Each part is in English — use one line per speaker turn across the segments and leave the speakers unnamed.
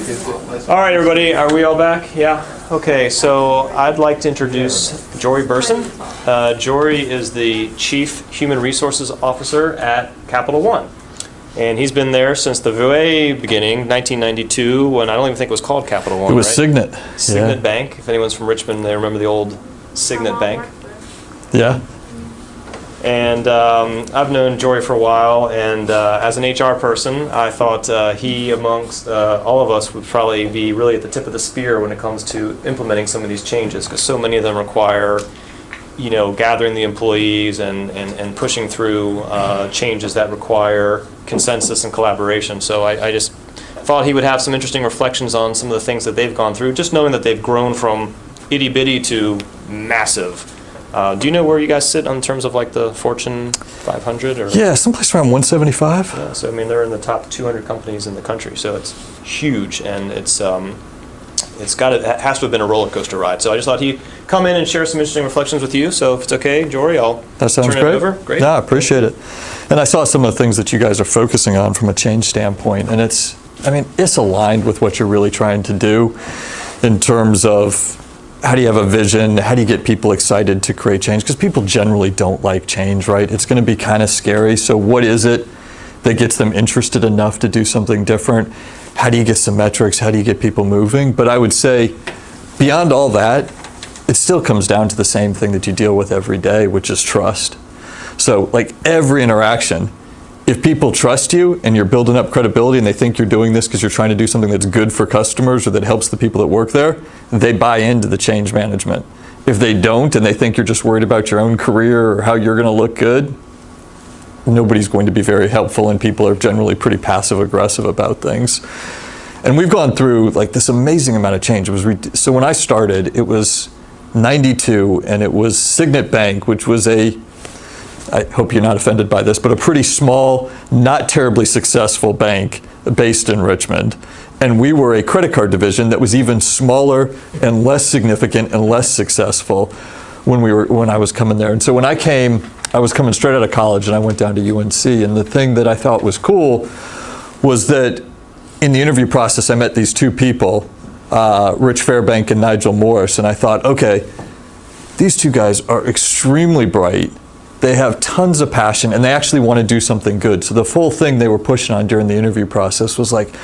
All right, everybody, are we all back? Yeah? Okay, so I'd like to introduce Jory Burson. Jory is the Chief Human Resources Officer at Capital One. And he's been there since the very beginning, 1992, when I don't even think it was called Capital One.
It was
right?
Signet.
Signet Bank. If anyone's from Richmond, they remember the old Signet Bank.
Yeah.
And I've known Jory for a while, and as an HR person, I thought he, amongst all of us, would probably be really at the tip of the spear when it comes to implementing some of these changes, because so many of them require, you know, gathering the employees and pushing through changes that require consensus and collaboration. So I just thought he would have some interesting reflections on some of the things that they've gone through, just knowing that they've grown from itty-bitty to massive. Do you know where you guys sit in terms of like the Fortune 500? Or?
Yeah, someplace around 175.
Yeah, so I mean they're in the top 200 companies in the country, so it's huge, and it has to have been a roller coaster ride. So I just thought he'd come in and share some interesting reflections with you. So if it's okay, Jory, I'll turn it over. Great.
No, I appreciate it. And I saw some of the things that you guys are focusing on from a change standpoint, and it's aligned with what you're really trying to do in terms of how do you have a vision? How do you get people excited to create change? Because people generally don't like change, right? It's going to be kind of scary. So what is it that gets them interested enough to do something different? How do you get some metrics? How do you get people moving? But I would say beyond all that, it still comes down to the same thing that you deal with every day, which is trust. So like every interaction, if people trust you and you're building up credibility and they think you're doing this because you're trying to do something that's good for customers or that helps the people that work there, they buy into the change management. If they don't and they think you're just worried about your own career or how you're going to look good, nobody's going to be very helpful, and people are generally pretty passive aggressive about things. And we've gone through like this amazing amount of change. So when I started, it was 92, and it was Signet Bank, which was I hope you're not offended by this, but a pretty small, not terribly successful bank based in Richmond. And we were a credit card division that was even smaller and less significant and less successful when I was coming there. And so when I came, I was coming straight out of college and I went down to UNC. And the thing that I thought was cool was that in the interview process, I met these two people, Rich Fairbank and Nigel Morris. And I thought, okay, these two guys are extremely bright. They have tons of passion, and they actually want to do something good. So the full thing they were pushing on during the interview process was like,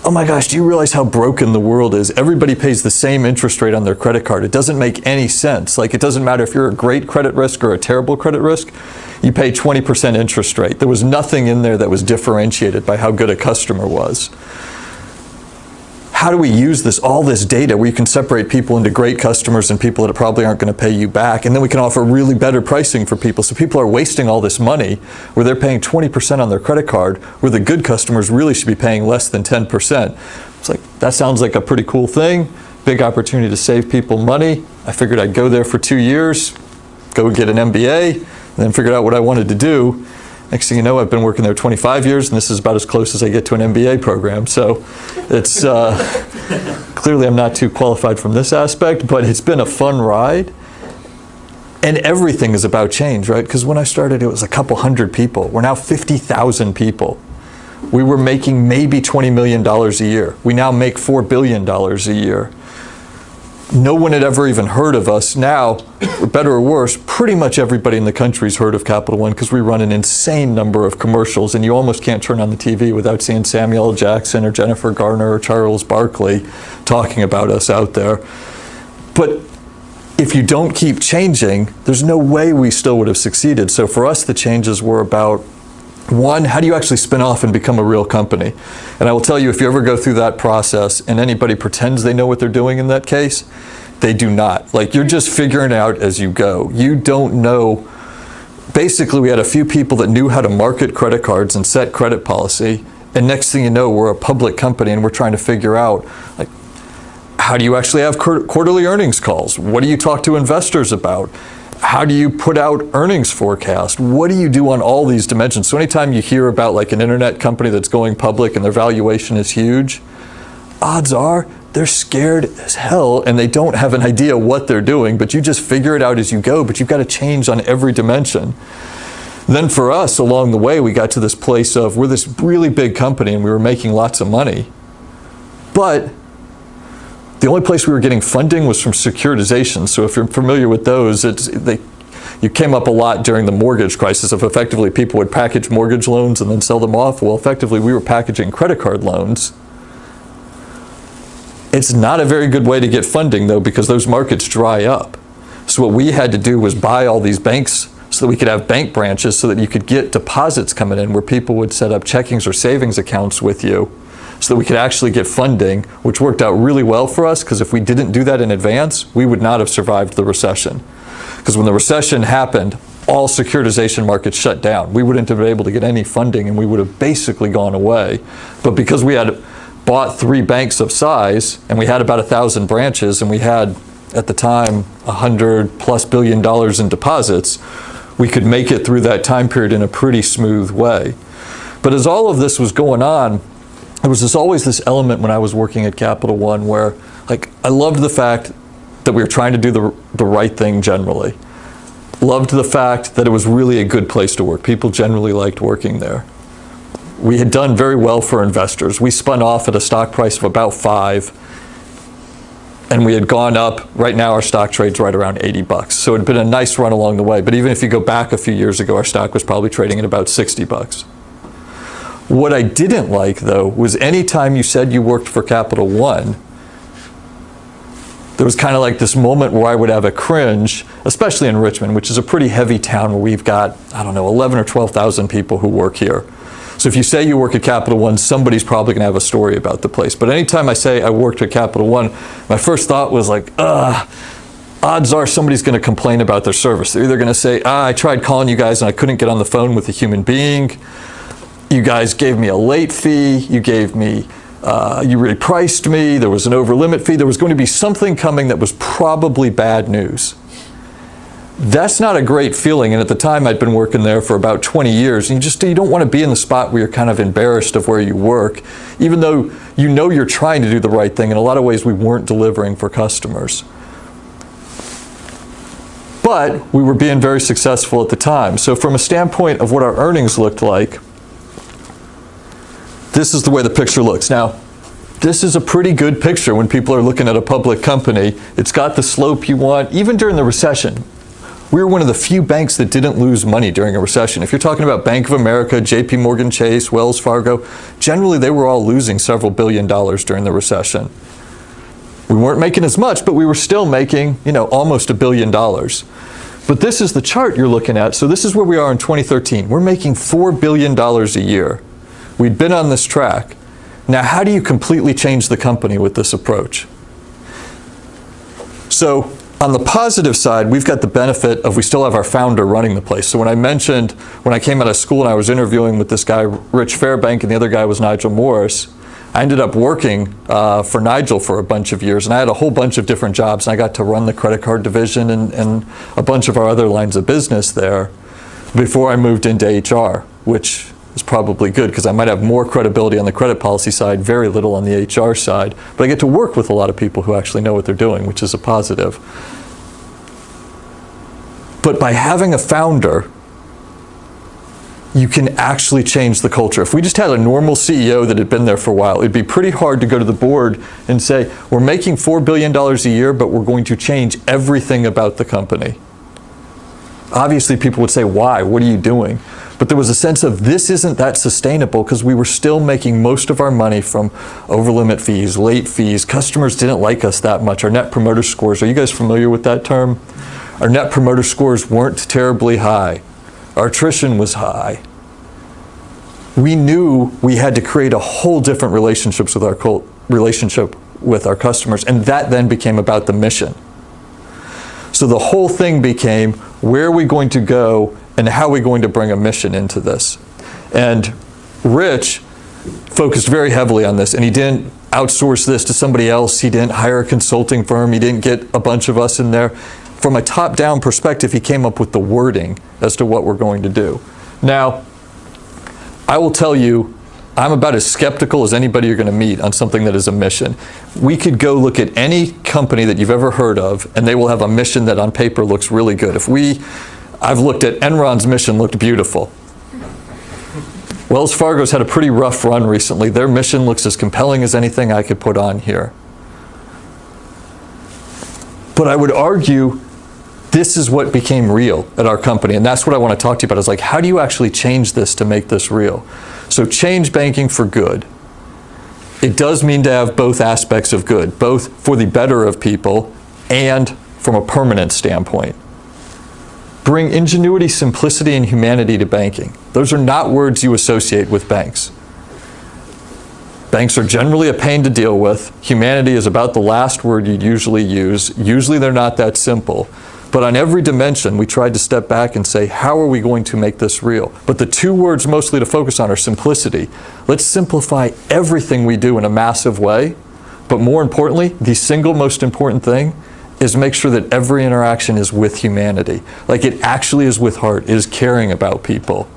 oh my gosh, do you realize how broken the world is? Everybody pays the same interest rate on their credit card. It doesn't make any sense. Like, it doesn't matter if you're a great credit risk or a terrible credit risk, you pay 20% interest rate. There was nothing in there that was differentiated by how good a customer was. How do we use all this data where you can separate people into great customers and people that probably aren't going to pay you back, and then we can offer really better pricing for people, so people are wasting all this money where they're paying 20% on their credit card, where the good customers really should be paying less than 10%. It's like, that sounds like a pretty cool thing, big opportunity to save people money. I figured I'd go there for 2 years, go get an MBA, and then figured out what I wanted to do. Next thing you know, I've been working there 25 years, and this is about as close as I get to an MBA program. So it's clearly I'm not too qualified from this aspect, but it's been a fun ride. And everything is about change, right? Because when I started, it was a couple hundred people. We're now 50,000 people. We were making maybe $20 million a year. We now make $4 billion a year. No one had ever even heard of us. Now, for better or worse, pretty much everybody in the country's heard of Capital One because we run an insane number of commercials, and you almost can't turn on the TV without seeing Samuel L. Jackson or Jennifer Garner or Charles Barkley talking about us out there. But if you don't keep changing, there's no way we still would have succeeded. So for us, the changes were about, one, how do you actually spin off and become a real company? And I will tell you, if you ever go through that process and anybody pretends they know what they're doing in that case, they do not. Like, you're just figuring it out as you go. You don't know. Basically, we had a few people that knew how to market credit cards and set credit policy. And next thing you know, we're a public company and we're trying to figure out, like, how do you actually have quarterly earnings calls? What do you talk to investors about? How do you put out earnings forecast? What do you do on all these dimensions? So anytime you hear about like an internet company that's going public and their valuation is huge, odds are they're scared as hell and they don't have an idea what they're doing, but you just figure it out as you go, but you've got to change on every dimension. Then for us, along the way, we got to this place of, we're this really big company and we were making lots of money, But the only place we were getting funding was from securitization. So if you're familiar with those, you came up a lot during the mortgage crisis of effectively people would package mortgage loans and then sell them off. Well, effectively we were packaging credit card loans. It's not a very good way to get funding though, because those markets dry up. So what we had to do was buy all these banks so that we could have bank branches so that you could get deposits coming in where people would set up checkings or savings accounts with you so that we could actually get funding, which worked out really well for us, because if we didn't do that in advance, we would not have survived the recession. Because when the recession happened, all securitization markets shut down. We wouldn't have been able to get any funding and we would have basically gone away. But because we had bought 3 banks of size and we had about 1,000 branches and we had, at the time, $100+ billion in deposits, we could make it through that time period in a pretty smooth way. But as all of this was going on, there was always this element when I was working at Capital One where, like, I loved the fact that we were trying to do the right thing generally. Loved the fact that it was really a good place to work. People generally liked working there. We had done very well for investors. We spun off at a stock price of about 5, and we had gone up. Right now our stock trades right around 80 bucks. So it had been a nice run along the way. But even if you go back a few years ago, our stock was probably trading at about 60 bucks. What I didn't like, though, was any time you said you worked for Capital One, there was kind of like this moment where I would have a cringe, especially in Richmond, which is a pretty heavy town where we've got, I don't know, 11 or 12,000 people who work here. So if you say you work at Capital One, somebody's probably going to have a story about the place. But anytime I say I worked at Capital One, my first thought was like, odds are somebody's going to complain about their service. They're either going to say, I tried calling you guys and I couldn't get on the phone with a human being. You guys gave me a late fee. You gave me, you repriced me. There was an over limit fee. There was going to be something coming that was probably bad news. That's not a great feeling. And at the time I'd been working there for about 20 years. And you don't want to be in the spot where you're kind of embarrassed of where you work, even though you know you're trying to do the right thing. In a lot of ways we weren't delivering for customers. But we were being very successful at the time. So from a standpoint of what our earnings looked like, this is the way the picture looks. Now, this is a pretty good picture when people are looking at a public company. It's got the slope you want. Even during the recession, we were one of the few banks that didn't lose money during a recession. If you're talking about Bank of America, JP Morgan Chase, Wells Fargo, generally they were all losing several $billion during the recession. We weren't making as much, but we were still making, almost $1 billion. But this is the chart you're looking at. So this is where we are in 2013. We're making $4 billion a year. We'd been on this track. Now, how do you completely change the company with this approach? So on the positive side, we've got the benefit of we still have our founder running the place. So when I mentioned when I came out of school and I was interviewing with this guy, Rich Fairbank, and the other guy was Nigel Morris, I ended up working for Nigel for a bunch of years, and I had a whole bunch of different jobs, and I got to run the credit card division and a bunch of our other lines of business there before I moved into HR, which is probably good because I might have more credibility on the credit policy side, very little on the HR side, but I get to work with a lot of people who actually know what they're doing, which is a positive. But by having a founder, you can actually change the culture. If we just had a normal CEO that had been there for a while, it'd be pretty hard to go to the board and say, we're making $4 billion a year, but we're going to change everything about the company. Obviously, people would say, why? What are you doing? But there was a sense of this isn't that sustainable because we were still making most of our money from over-limit fees, late fees. Customers didn't like us that much. Our net promoter scores, are you guys familiar with that term? Our net promoter scores weren't terribly high. Our attrition was high. We knew we had to create a whole different relationship with our customers, and that then became about the mission. So the whole thing became, where are we going to go and how are we going to bring a mission into this? And Rich focused very heavily on this, and he didn't outsource this to somebody else. He didn't hire a consulting firm. He didn't get a bunch of us in there. From a top-down perspective, he came up with the wording as to what we're going to do. Now, I will tell you, I'm about as skeptical as anybody you're going to meet on something that is a mission. We could go look at any company that you've ever heard of, and they will have a mission that on paper looks really good. I've looked at Enron's mission, looked beautiful. Wells Fargo's had a pretty rough run recently. Their mission looks as compelling as anything I could put on here. But I would argue this is what became real at our company, and that's what I want to talk to you about, is like, how do you actually change this to make this real? So change banking for good. It does mean to have both aspects of good, both for the better of people and from a permanent standpoint. Bring ingenuity, simplicity, and humanity to banking. Those are not words you associate with banks. Banks are generally a pain to deal with. Humanity is about the last word you'd usually use. Usually they're not that simple. But on every dimension, we tried to step back and say, how are we going to make this real? But the two words mostly to focus on are simplicity. Let's simplify everything we do in a massive way. But more importantly, the single most important thing is make sure that every interaction is with humanity. Like it actually is with heart, it is caring about people.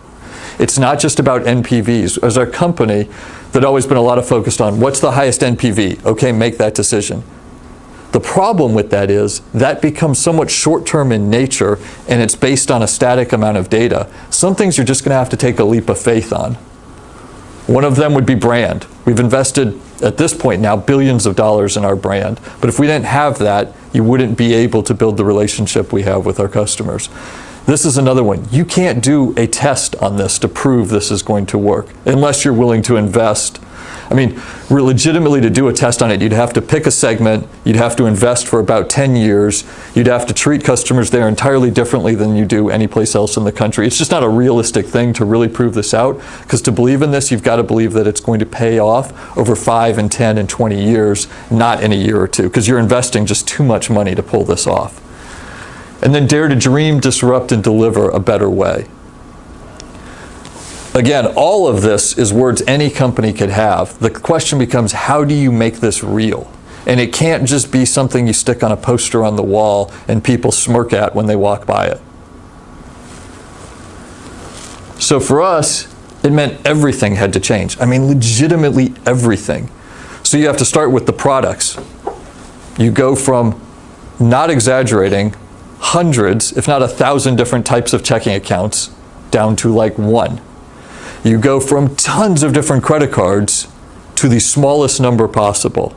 It's not just about NPVs. As our company, there'd always been a lot of focus on what's the highest NPV? Okay, make that decision. The problem with that is that becomes somewhat short-term in nature, and it's based on a static amount of data. Some things you're just going to have to take a leap of faith on. One of them would be brand. We've invested, at this point now, billions of dollars in our brand. But if we didn't have that, you wouldn't be able to build the relationship we have with our customers. This is another one. You can't do a test on this to prove this is going to work unless you're willing to invest. I mean, legitimately to do a test on it, you'd have to pick a segment, you'd have to invest for about 10 years, you'd have to treat customers there entirely differently than you do anyplace else in the country. It's just not a realistic thing to really prove this out, because to believe in this, you've got to believe that it's going to pay off over 5 and 10 and 20 years, not in a year or two, because you're investing just too much money to pull this off. And then dare to dream, disrupt, and deliver a better way. Again, all of this is words any company could have. The question becomes, how do you make this real? And it can't just be something you stick on a poster on the wall and people smirk at when they walk by it. So for us, it meant everything had to change. I mean, legitimately everything. So you have to start with the products. You go from, not exaggerating, hundreds, if not 1,000 different types of checking accounts down to like one. You go from tons of different credit cards to the smallest number possible.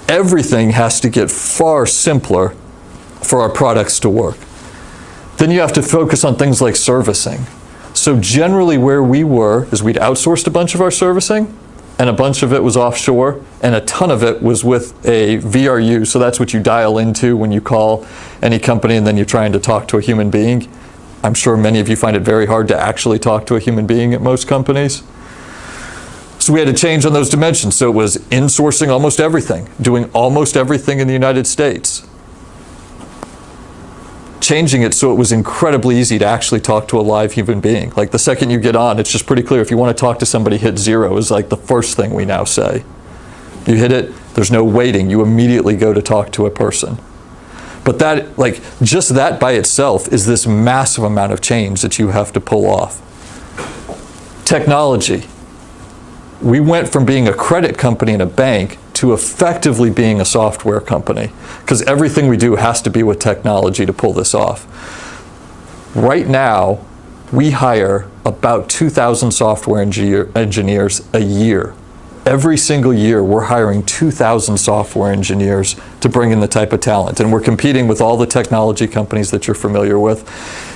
Everything has to get far simpler for our products to work. Then you have to focus on things like servicing. So generally where we were is we'd outsourced a bunch of our servicing, and a bunch of it was offshore, and a ton of it was with a VRU, so that's what you dial into when you call any company and then you're trying to talk to a human being. I'm sure many of you find it very hard to actually talk to a human being at most companies. So we had to change on those dimensions. So it was insourcing almost everything, doing almost everything in the United States. Changing it so it was incredibly easy to actually talk to a live human being. Like the second you get on, it's just pretty clear. If you want to talk to somebody, hit 0 is like the first thing we now say. You hit it, there's no waiting. You immediately go to talk to a person. But that, like, just that by itself is this massive amount of change that you have to pull off. Technology. We went from being a credit company and a bank to effectively being a software company, because everything we do has to be with technology to pull this off. Right now, we hire about 2,000 software engineers a year. Every single year, we're hiring 2,000 software engineers to bring in the type of talent. And we're competing with all the technology companies that you're familiar with.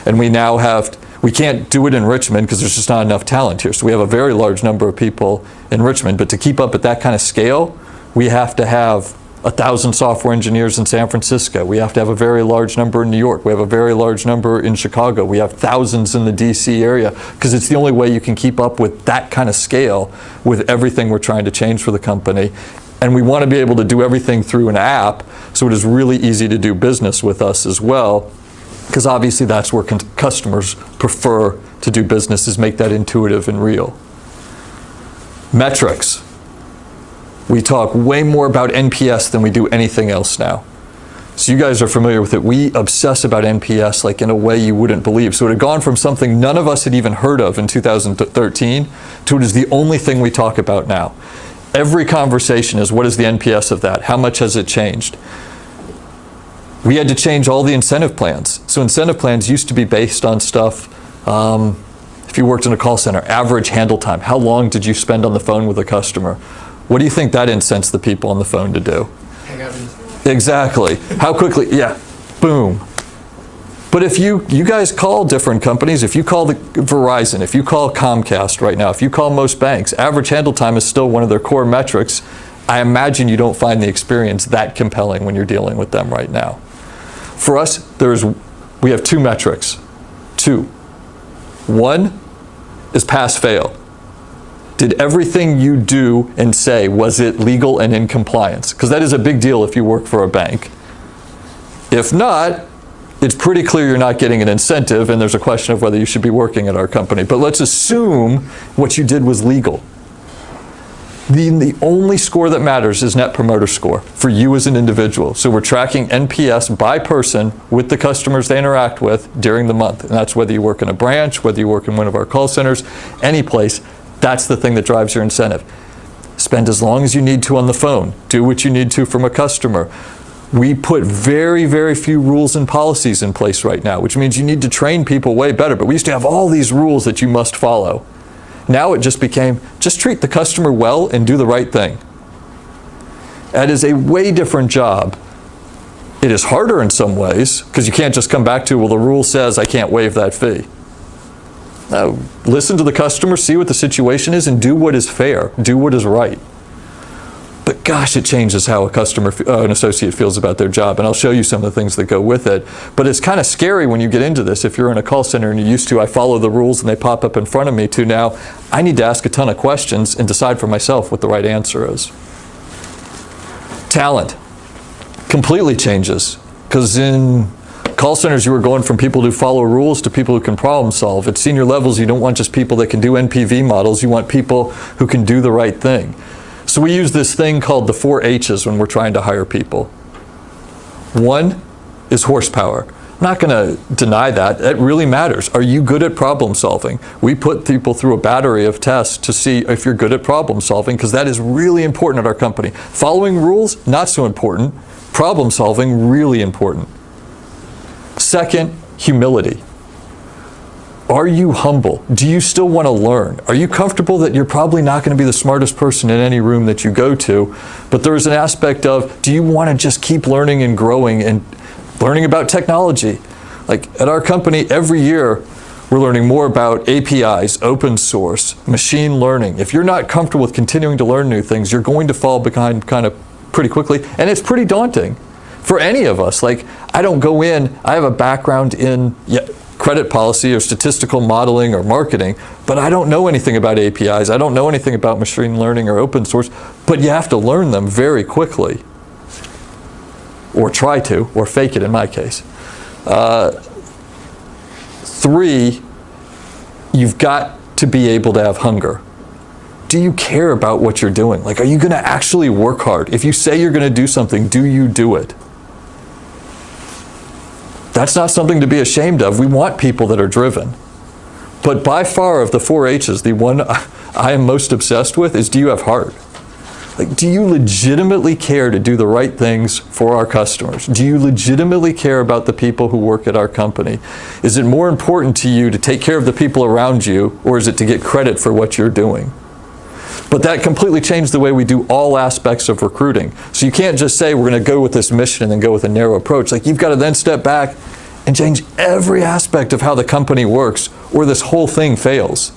And we now have, we can't do it in Richmond because there's just not enough talent here. So we have a very large number of people in Richmond. But to keep up at that kind of scale, we have to have 1,000 software engineers in San Francisco. We have to have a very large number in New York. We have a very large number in Chicago. We have thousands in the DC area, because it's the only way you can keep up with that kind of scale with everything we're trying to change for the company. And we want to be able to do everything through an app, so it is really easy to do business with us as well, because obviously that's where customers prefer to do business, is make that intuitive and real. Metrics. We talk way more about NPS than we do anything else now. So you guys are familiar with it. We obsess about NPS like in a way you wouldn't believe. So it had gone from something none of us had even heard of in 2013 to it is the only thing we talk about now. Every conversation is, what is the NPS of that? How much has it changed? We had to change all the incentive plans. So incentive plans used to be based on stuff, If you worked in a call center, average handle time. How long did you spend on the phone with a customer? What do you think that incents the people on the phone to do?
Hang out.
Exactly. How quickly? Yeah. Boom. But if you guys call different companies, if you call Verizon, if you call Comcast right now, if you call most banks, average handle time is still one of their core metrics. I imagine you don't find the experience that compelling when you're dealing with them right now. For us, we have two metrics. Two. One is pass-fail. Did everything you do and say, was it legal and in compliance? Because that is a big deal if you work for a bank. If not, it's pretty clear you're not getting an incentive, and there's a question of whether you should be working at our company. But let's assume what you did was legal. The only score that matters is Net Promoter Score for you as an individual. So we're tracking NPS by person with the customers they interact with during the month. And that's whether you work in a branch, whether you work in one of our call centers, any place. That's the thing that drives your incentive. Spend as long as you need to on the phone. Do what you need to from a customer. We put very, very few rules and policies in place right now, which means you need to train people way better. But we used to have all these rules that you must follow. Now it just became, just treat the customer well and do the right thing. That is a way different job. It is harder in some ways, because you can't just come back to, well, the rule says I can't waive that fee. No, listen to the customer, see what the situation is, and do what is fair. Do what is right. But gosh, it changes how an associate feels about their job, and I'll show you some of the things that go with it. But it's kind of scary when you get into this. If you're in a call center and you're used to, I follow the rules and they pop up in front of me, to now, I need to ask a ton of questions and decide for myself what the right answer is. Talent completely changes, because in call centers you were going from people who follow rules to people who can problem solve. At senior levels, you don't want just people that can do NPV models, you want people who can do the right thing. So we use this thing called the 4 H's when we're trying to hire people. One is horsepower. I'm not going to deny that. It really matters. Are you good at problem solving? We put people through a battery of tests to see if you're good at problem solving, because that is really important at our company. Following rules, not so important. Problem solving, really important. Second, humility. Are you humble? Do you still want to learn? Are you comfortable that you're probably not going to be the smartest person in any room that you go to, but there's an aspect of, do you want to just keep learning and growing and learning about technology? Like at our company, every year we're learning more about APIs, open source, machine learning. If you're not comfortable with continuing to learn new things, you're going to fall behind kind of pretty quickly, and it's pretty daunting for any of us. Like, I don't go in, I have a background in credit policy or statistical modeling or marketing, but I don't know anything about APIs. I don't know anything about machine learning or open source, but you have to learn them very quickly, or try to, or fake it in my case. 3, you've got to be able to have hunger. Do you care about what you're doing? Like, are you going to actually work hard? If you say you're going to do something, do you do it? That's not something to be ashamed of. We want people that are driven. But by far of the 4 H's, the one I am most obsessed with is, do you have heart? Like, do you legitimately care to do the right things for our customers? Do you legitimately care about the people who work at our company? Is it more important to you to take care of the people around you, or is it to get credit for what you're doing? But that completely changed the way we do all aspects of recruiting. So you can't just say, we're going to go with this mission and then go with a narrow approach. Like, you've got to then step back and change every aspect of how the company works, or this whole thing fails.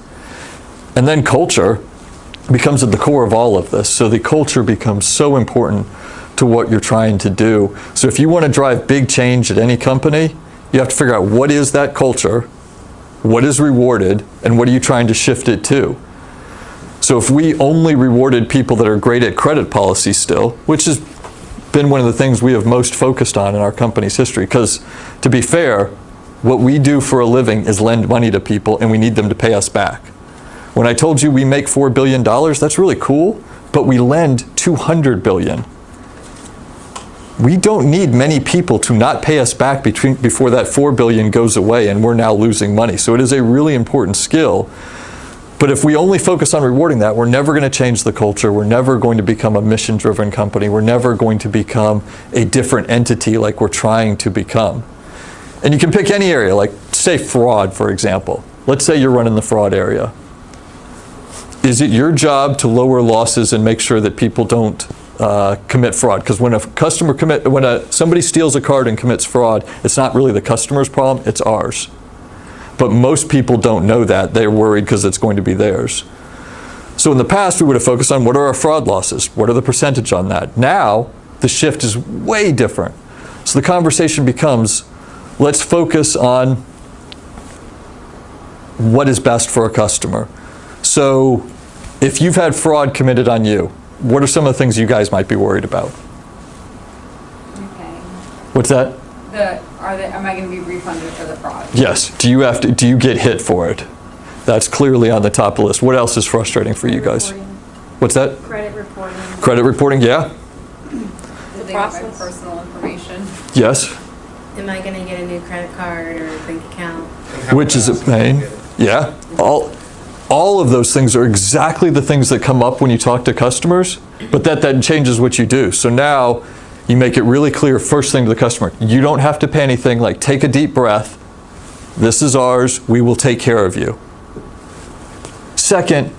And then culture becomes at the core of all of this. So the culture becomes so important to what you're trying to do. So if you want to drive big change at any company, you have to figure out, what is that culture, what is rewarded, and what are you trying to shift it to? So if we only rewarded people that are great at credit policy still, which has been one of the things we have most focused on in our company's history, because to be fair, what we do for a living is lend money to people, and we need them to pay us back. When I told you we make $4 billion, that's really cool, but we lend $200 billion. We don't need many people to not pay us back before that $4 billion goes away and we're now losing money. So it is a really important skill. But if we only focus on rewarding that, we're never going to change the culture. We're never going to become a mission-driven company. We're never going to become a different entity like we're trying to become. And you can pick any area, like say fraud, for example. let's say you're running the fraud area. Is it your job to lower losses and make sure that people don't commit fraud? Because when somebody steals a card and commits fraud, it's not really the customer's problem, it's ours. But most people don't know that. They're worried because it's going to be theirs. So in the past, we would have focused on what are our fraud losses? What are the percentage on that? Now, the shift is way different. So the conversation becomes, let's focus on what is best for a customer. So if you've had fraud committed on you, what are some of the things you guys might be worried about?
Okay.
What's that?
Am I going to be refunded for the fraud?
Yes. Do you get hit for it? That's clearly on the top of the list. What else is frustrating for you guys? What's that?
Credit reporting.
Credit reporting, yeah.
The process. My personal information.
Yes.
Am I going to get a new credit card or bank account?
Which is a pain. Yeah. All of those things are exactly the things that come up when you talk to customers, but that then changes what you do. So now you make it really clear first thing to the customer. You don't have to pay anything, like take a deep breath. This is ours. We will take care of you. Second,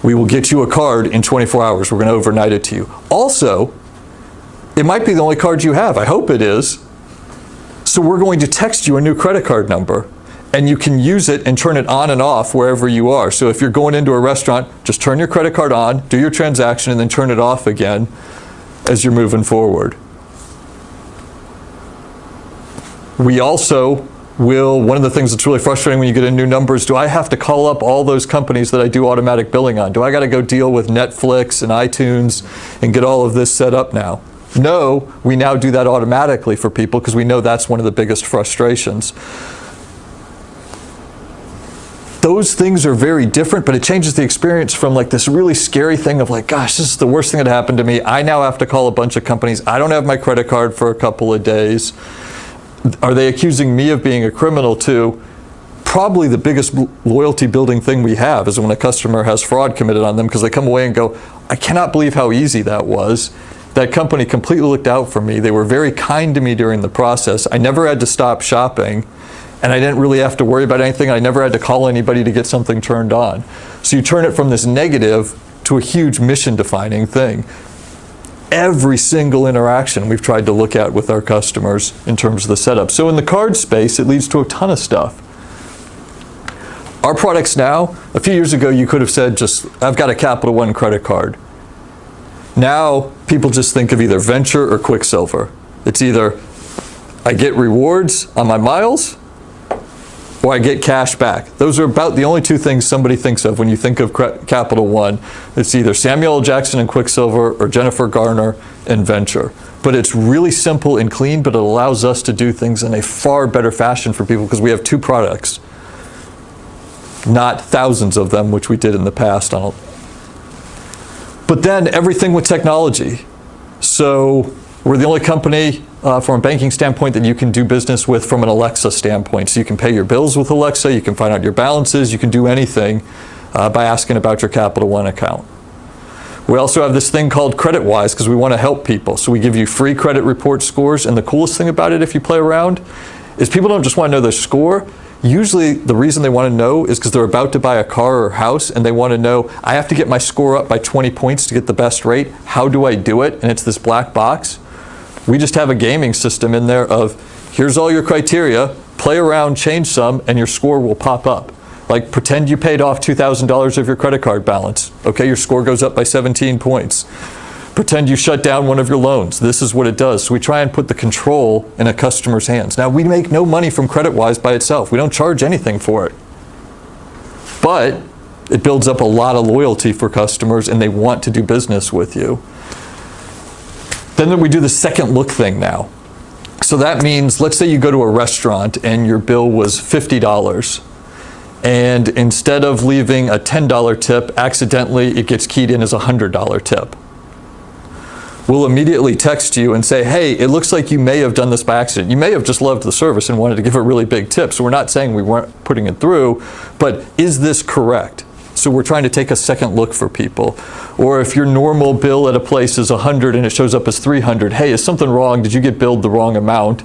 we will get you a card in 24 hours. We're going to overnight it to you. Also, it might be the only card you have. I hope it is. So we're going to text you a new credit card number, and you can use it and turn it on and off wherever you are. So if you're going into a restaurant, just turn your credit card on, do your transaction, and then turn it off again as you're moving forward. We also one of the things that's really frustrating when you get in new numbers, do I have to call up all those companies that I do automatic billing on? Do I got to go deal with Netflix and iTunes and get all of this set up now? No, we now do that automatically for people because we know that's one of the biggest frustrations. Those things are very different, but it changes the experience from like this really scary thing of like, gosh, this is the worst thing that happened to me. I now have to call a bunch of companies. I don't have my credit card for a couple of days. Are they accusing me of being a criminal too? Probably the biggest loyalty building thing we have is when a customer has fraud committed on them because they come away and go, I cannot believe how easy that was. That company completely looked out for me. They were very kind to me during the process. I never had to stop shopping, and I didn't really have to worry about anything. I never had to call anybody to get something turned on. So you turn it from this negative to a huge mission-defining thing. Every single interaction we've tried to look at with our customers in terms of the setup. So in the card space, it leads to a ton of stuff. Our products now, a few years ago, you could have said just, I've got a Capital One credit card. Now, people just think of either Venture or Quicksilver. It's either I get rewards on my miles, or I get cash back. Those are about the only two things somebody thinks of when you think of Capital One. It's either Samuel L. Jackson and Quicksilver or Jennifer Garner and Venture. But it's really simple and clean, but it allows us to do things in a far better fashion for people because we have two products, not thousands of them, which we did in the past. But then everything with technology. So we're the only company from a banking standpoint that you can do business with from an Alexa standpoint. So you can pay your bills with Alexa, you can find out your balances, you can do anything by asking about your Capital One account. We also have this thing called CreditWise because we want to help people. So we give you free credit report scores, and the coolest thing about it, if you play around, is people don't just want to know their score. Usually the reason they want to know is because they're about to buy a car or house and they want to know, I have to get my score up by 20 points to get the best rate. How do I do it? And it's this black box. We just have a gaming system in there of, here's all your criteria, play around, change some, and your score will pop up. Like pretend you paid off $2,000 of your credit card balance. Okay, your score goes up by 17 points. Pretend you shut down one of your loans. This is what it does. So we try and put the control in a customer's hands. Now, we make no money from CreditWise by itself. We don't charge anything for it. But it builds up a lot of loyalty for customers, and they want to do business with you. Then we do the second look thing now. So that means, let's say you go to a restaurant and your bill was $50. And instead of leaving a $10 tip, accidentally it gets keyed in as a $100 tip. We'll immediately text you and say, hey, it looks like you may have done this by accident. You may have just loved the service and wanted to give a really big tip. So we're not saying we weren't putting it through, but is this correct? So we're trying to take a second look for people. Or if your normal bill at a place is $100 and it shows up as $300, hey, is something wrong? Did you get billed the wrong amount?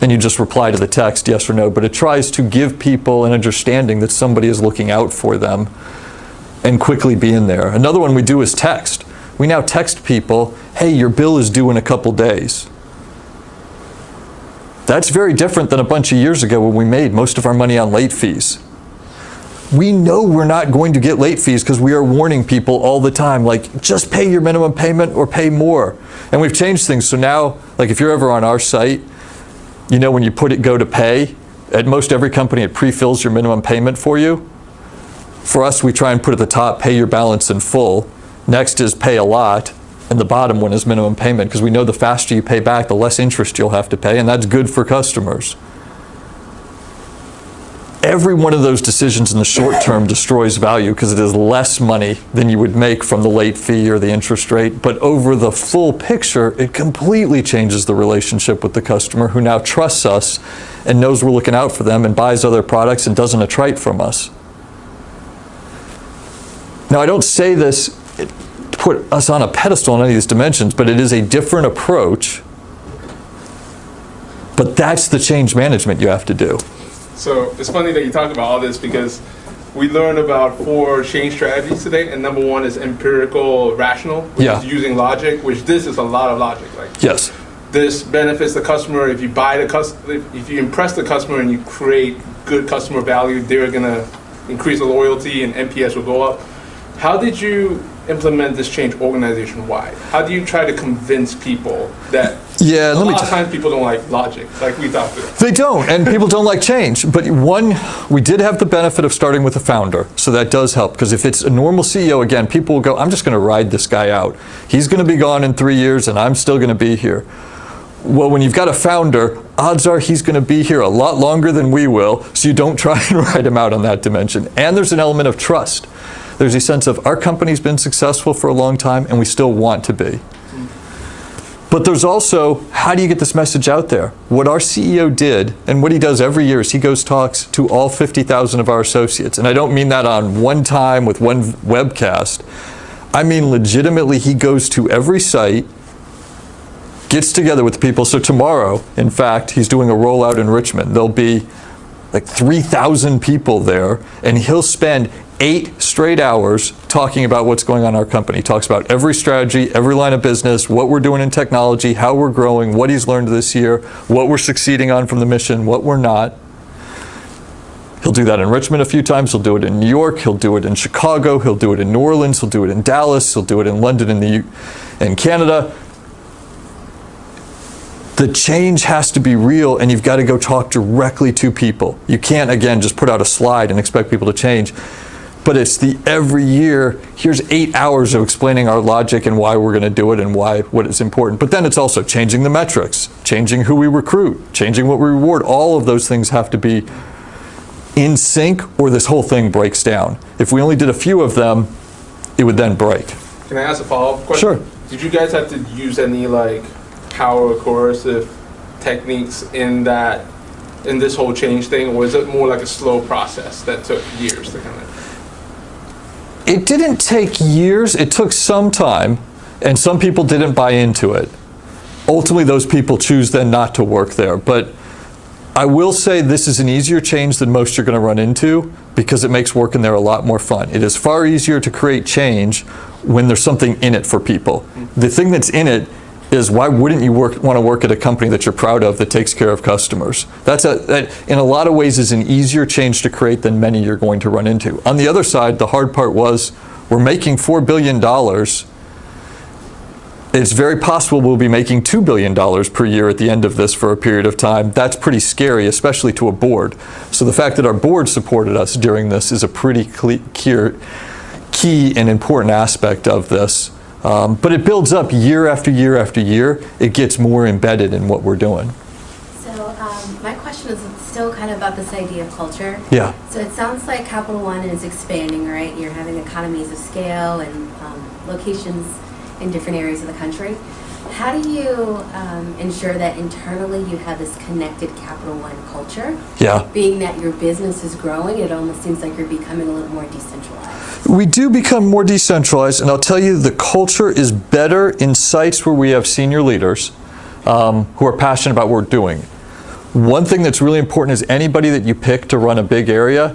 and you just reply to the text, yes or no, but it tries to give people an understanding that somebody is looking out for them and quickly be in there. Another one we do is text. We now text people, hey, your bill is due in a couple days. That's very different than a bunch of years ago when we made most of our money on late fees. We know we're not going to get late fees because we are warning people all the time, like, just pay your minimum payment or pay more. And we've changed things, so now, like if you're ever on our site, you know when you put it go to pay, at most every company it pre-fills your minimum payment for you. For us, we try and put at the top, pay your balance in full. Next is pay a lot, and the bottom one is minimum payment, because we know the faster you pay back, the less interest you'll have to pay, and that's good for customers. Every one of those decisions in the short term destroys value because it is less money than you would make from the late fee or the interest rate. But over the full picture, it completely changes the relationship with the customer, who now trusts us and knows we're looking out for them and buys other products and doesn't attrite from us. Now, I don't say this to put us on a pedestal in any of these dimensions, but it is a different approach. But that's the change management you have to do.
So it's funny that you talk about all this, because we learned about 4 change strategies today, and number 1 is empirical rational, which is using logic, which this is a lot of logic. Like,
yes.
This benefits the customer. If you if you impress the customer and you create good customer value, they're gonna increase the loyalty and NPS will go up. How did you implement this change organization-wide? How do you try to convince people that a lot of times people don't like logic, like we talked about?
They don't, and people don't like change. But one, we did have the benefit of starting with a founder, so that does help. Because if it's a normal CEO, again, people will go, I'm just going to ride this guy out. He's going to be gone in 3 years, and I'm still going to be here. Well, when you've got a founder, odds are he's going to be here a lot longer than we will, so you don't try and ride him out on that dimension. And there's an element of trust. There's a sense of our company's been successful for a long time and we still want to be. But there's also, how do you get this message out there? What our CEO did, and what he does every year, is he goes talks to all 50,000 of our associates. And I don't mean that on one time with one webcast. I mean legitimately, he goes to every site, gets together with people. So tomorrow, in fact, he's doing a rollout in Richmond. There'll be like 3,000 people there, and he'll spend 8 straight hours talking about what's going on in our company. He talks about every strategy, every line of business, what we're doing in technology, how we're growing, what he's learned this year, what we're succeeding on from the mission, what we're not. He'll do that in Richmond a few times. He'll do it in New York. He'll do it in Chicago. He'll do it in New Orleans. He'll do it in Dallas. He'll do it in London and Canada. The change has to be real, and you've got to go talk directly to people. You can't, again, just put out a slide and expect people to change. But it's the every year, here's 8 hours of explaining our logic and why we're going to do it and what is important. But then it's also changing the metrics, changing who we recruit, changing what we reward. All of those things have to be in sync, or this whole thing breaks down. If we only did a few of them, it would then break.
Can I ask a follow-up question?
Sure.
Did you guys have to use any power coercive techniques in this whole change thing, or was it more like a slow process that took years to kind of?
It didn't take years. It took some time, and some people didn't buy into it. Ultimately, those people choose then not to work there. But I will say this is an easier change than most you're going to run into, because it makes working there a lot more fun. It is far easier to create change when there's something in it for people. The thing that's in it is, why wouldn't you want to work at a company that you're proud of, that takes care of customers? That in a lot of ways is an easier change to create than many you're going to run into. On the other side, the hard part was, we're making $4 billion. It's very possible we'll be making $2 billion per year at the end of this for a period of time. That's pretty scary, especially to a board. So the fact that our board supported us during this is a pretty key and important aspect of this. But it builds up year after year after year. It gets more embedded in what we're doing.
So my question is still kind of about this idea of culture.
Yeah.
So it sounds like Capital One is expanding, right? You're having economies of scale and locations in different areas of the country. How do you ensure that internally you have this connected Capital One culture?
Yeah.
Being that your business is growing, it almost seems like you're becoming a little more decentralized.
We do become more decentralized, and I'll tell you, the culture is better in sites where we have senior leaders who are passionate about what we're doing. One thing that's really important is anybody that you pick to run a big area,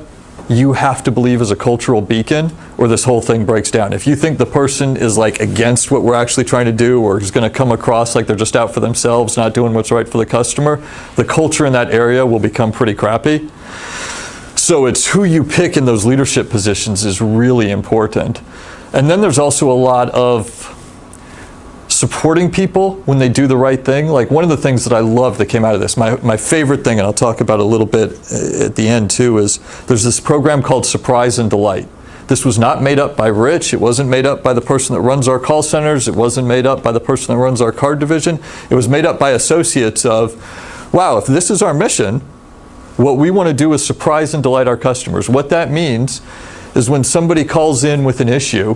you have to believe is a cultural beacon, or this whole thing breaks down. If you think the person is like against what we're actually trying to do, or is going to come across like they're just out for themselves, not doing what's right for the customer, the culture in that area will become pretty crappy. So it's who you pick in those leadership positions is really important. And then there's also a lot of supporting people when they do the right thing. Like one of the things that I love that came out of this, my favorite thing, and I'll talk about a little bit at the end too, is there's this program called Surprise and Delight. This was not made up by Rich. It wasn't made up by the person that runs our call centers. It wasn't made up by the person that runs our card division. It was made up by associates of, wow, if this is our mission, what we want to do is surprise and delight our customers. What that means is when somebody calls in with an issue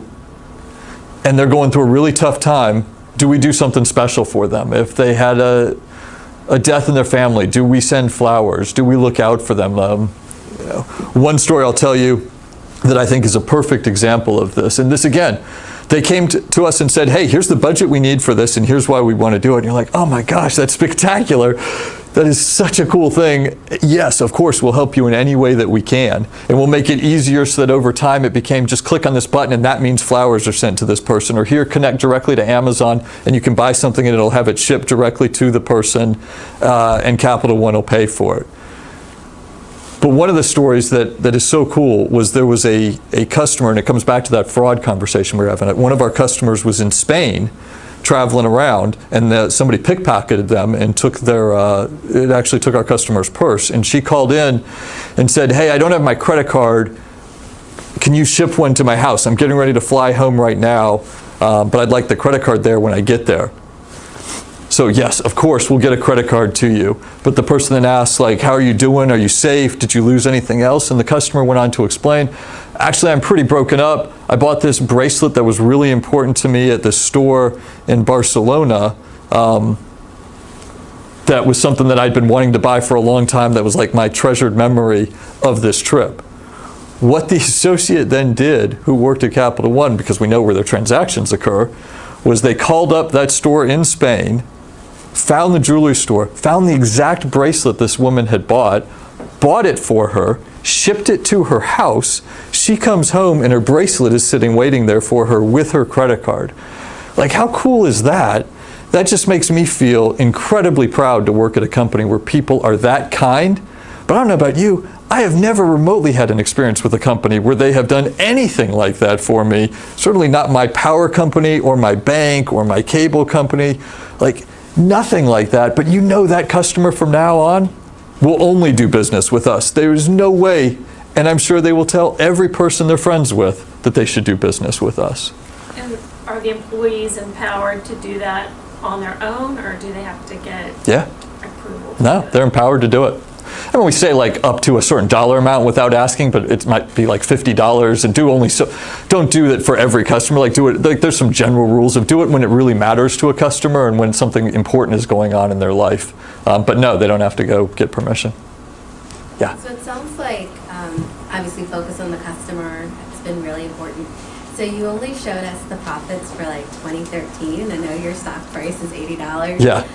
and they're going through a really tough time, do we do something special for them? If they had a death in their family, do we send flowers? Do we look out for them? One story I'll tell you that I think is a perfect example of this. And this again, they came to us and said, hey, here's the budget we need for this and here's why we want to do it. And you're like, oh my gosh, that's spectacular. That is such a cool thing. Yes, of course, we'll help you in any way that we can. And we'll make it easier so that over time it became just click on this button and that means flowers are sent to this person. Or here, connect directly to Amazon and you can buy something and it'll have it shipped directly to the person and Capital One will pay for it. But one of the stories that is so cool was there was a customer, and it comes back to that fraud conversation we were having. One of our customers was in Spain traveling around, and somebody pickpocketed them and took their, it actually took our customer's purse. And she called in and said, hey, I don't have my credit card. Can you ship one to my house? I'm getting ready to fly home right now, but I'd like the credit card there when I get there. So yes, of course, we'll get a credit card to you. But the person then asks, like, how are you doing? Are you safe? Did you lose anything else? And the customer went on to explain, actually, I'm pretty broken up. I bought this bracelet that was really important to me at this store in Barcelona. That was something that I'd been wanting to buy for a long time. That was like my treasured memory of this trip. What the associate then did, who worked at Capital One, because we know where their transactions occur, was they called up that store in Spain, found the jewelry store, found the exact bracelet this woman had bought it for her, shipped it to her house. She comes home and her bracelet is sitting waiting there for her with her credit card. Like, how cool is that? That just makes me feel incredibly proud to work at a company where people are that kind. But I don't know about you, I have never remotely had an experience with a company where they have done anything like that for me. Certainly not my power company or my bank or my cable company. Like, nothing like that. But you know that customer from now on will only do business with us. There is no way, and I'm sure they will tell every person they're friends with that they should do business with us.
And are the employees empowered to do that on their own, or do they have to get approval?
No, they're empowered to do it. And when we say like up to a certain dollar amount without asking, but it might be like $50 and do only so, don't do it for every customer. Like do it, like there's some general rules of do it when it really matters to a customer and when something important is going on in their life. But no, they don't have to go get permission. Yeah.
So it sounds like obviously focus on the customer. It's been really important. So you only showed us the profits for like 2013. I know your stock price is $80.
Yeah.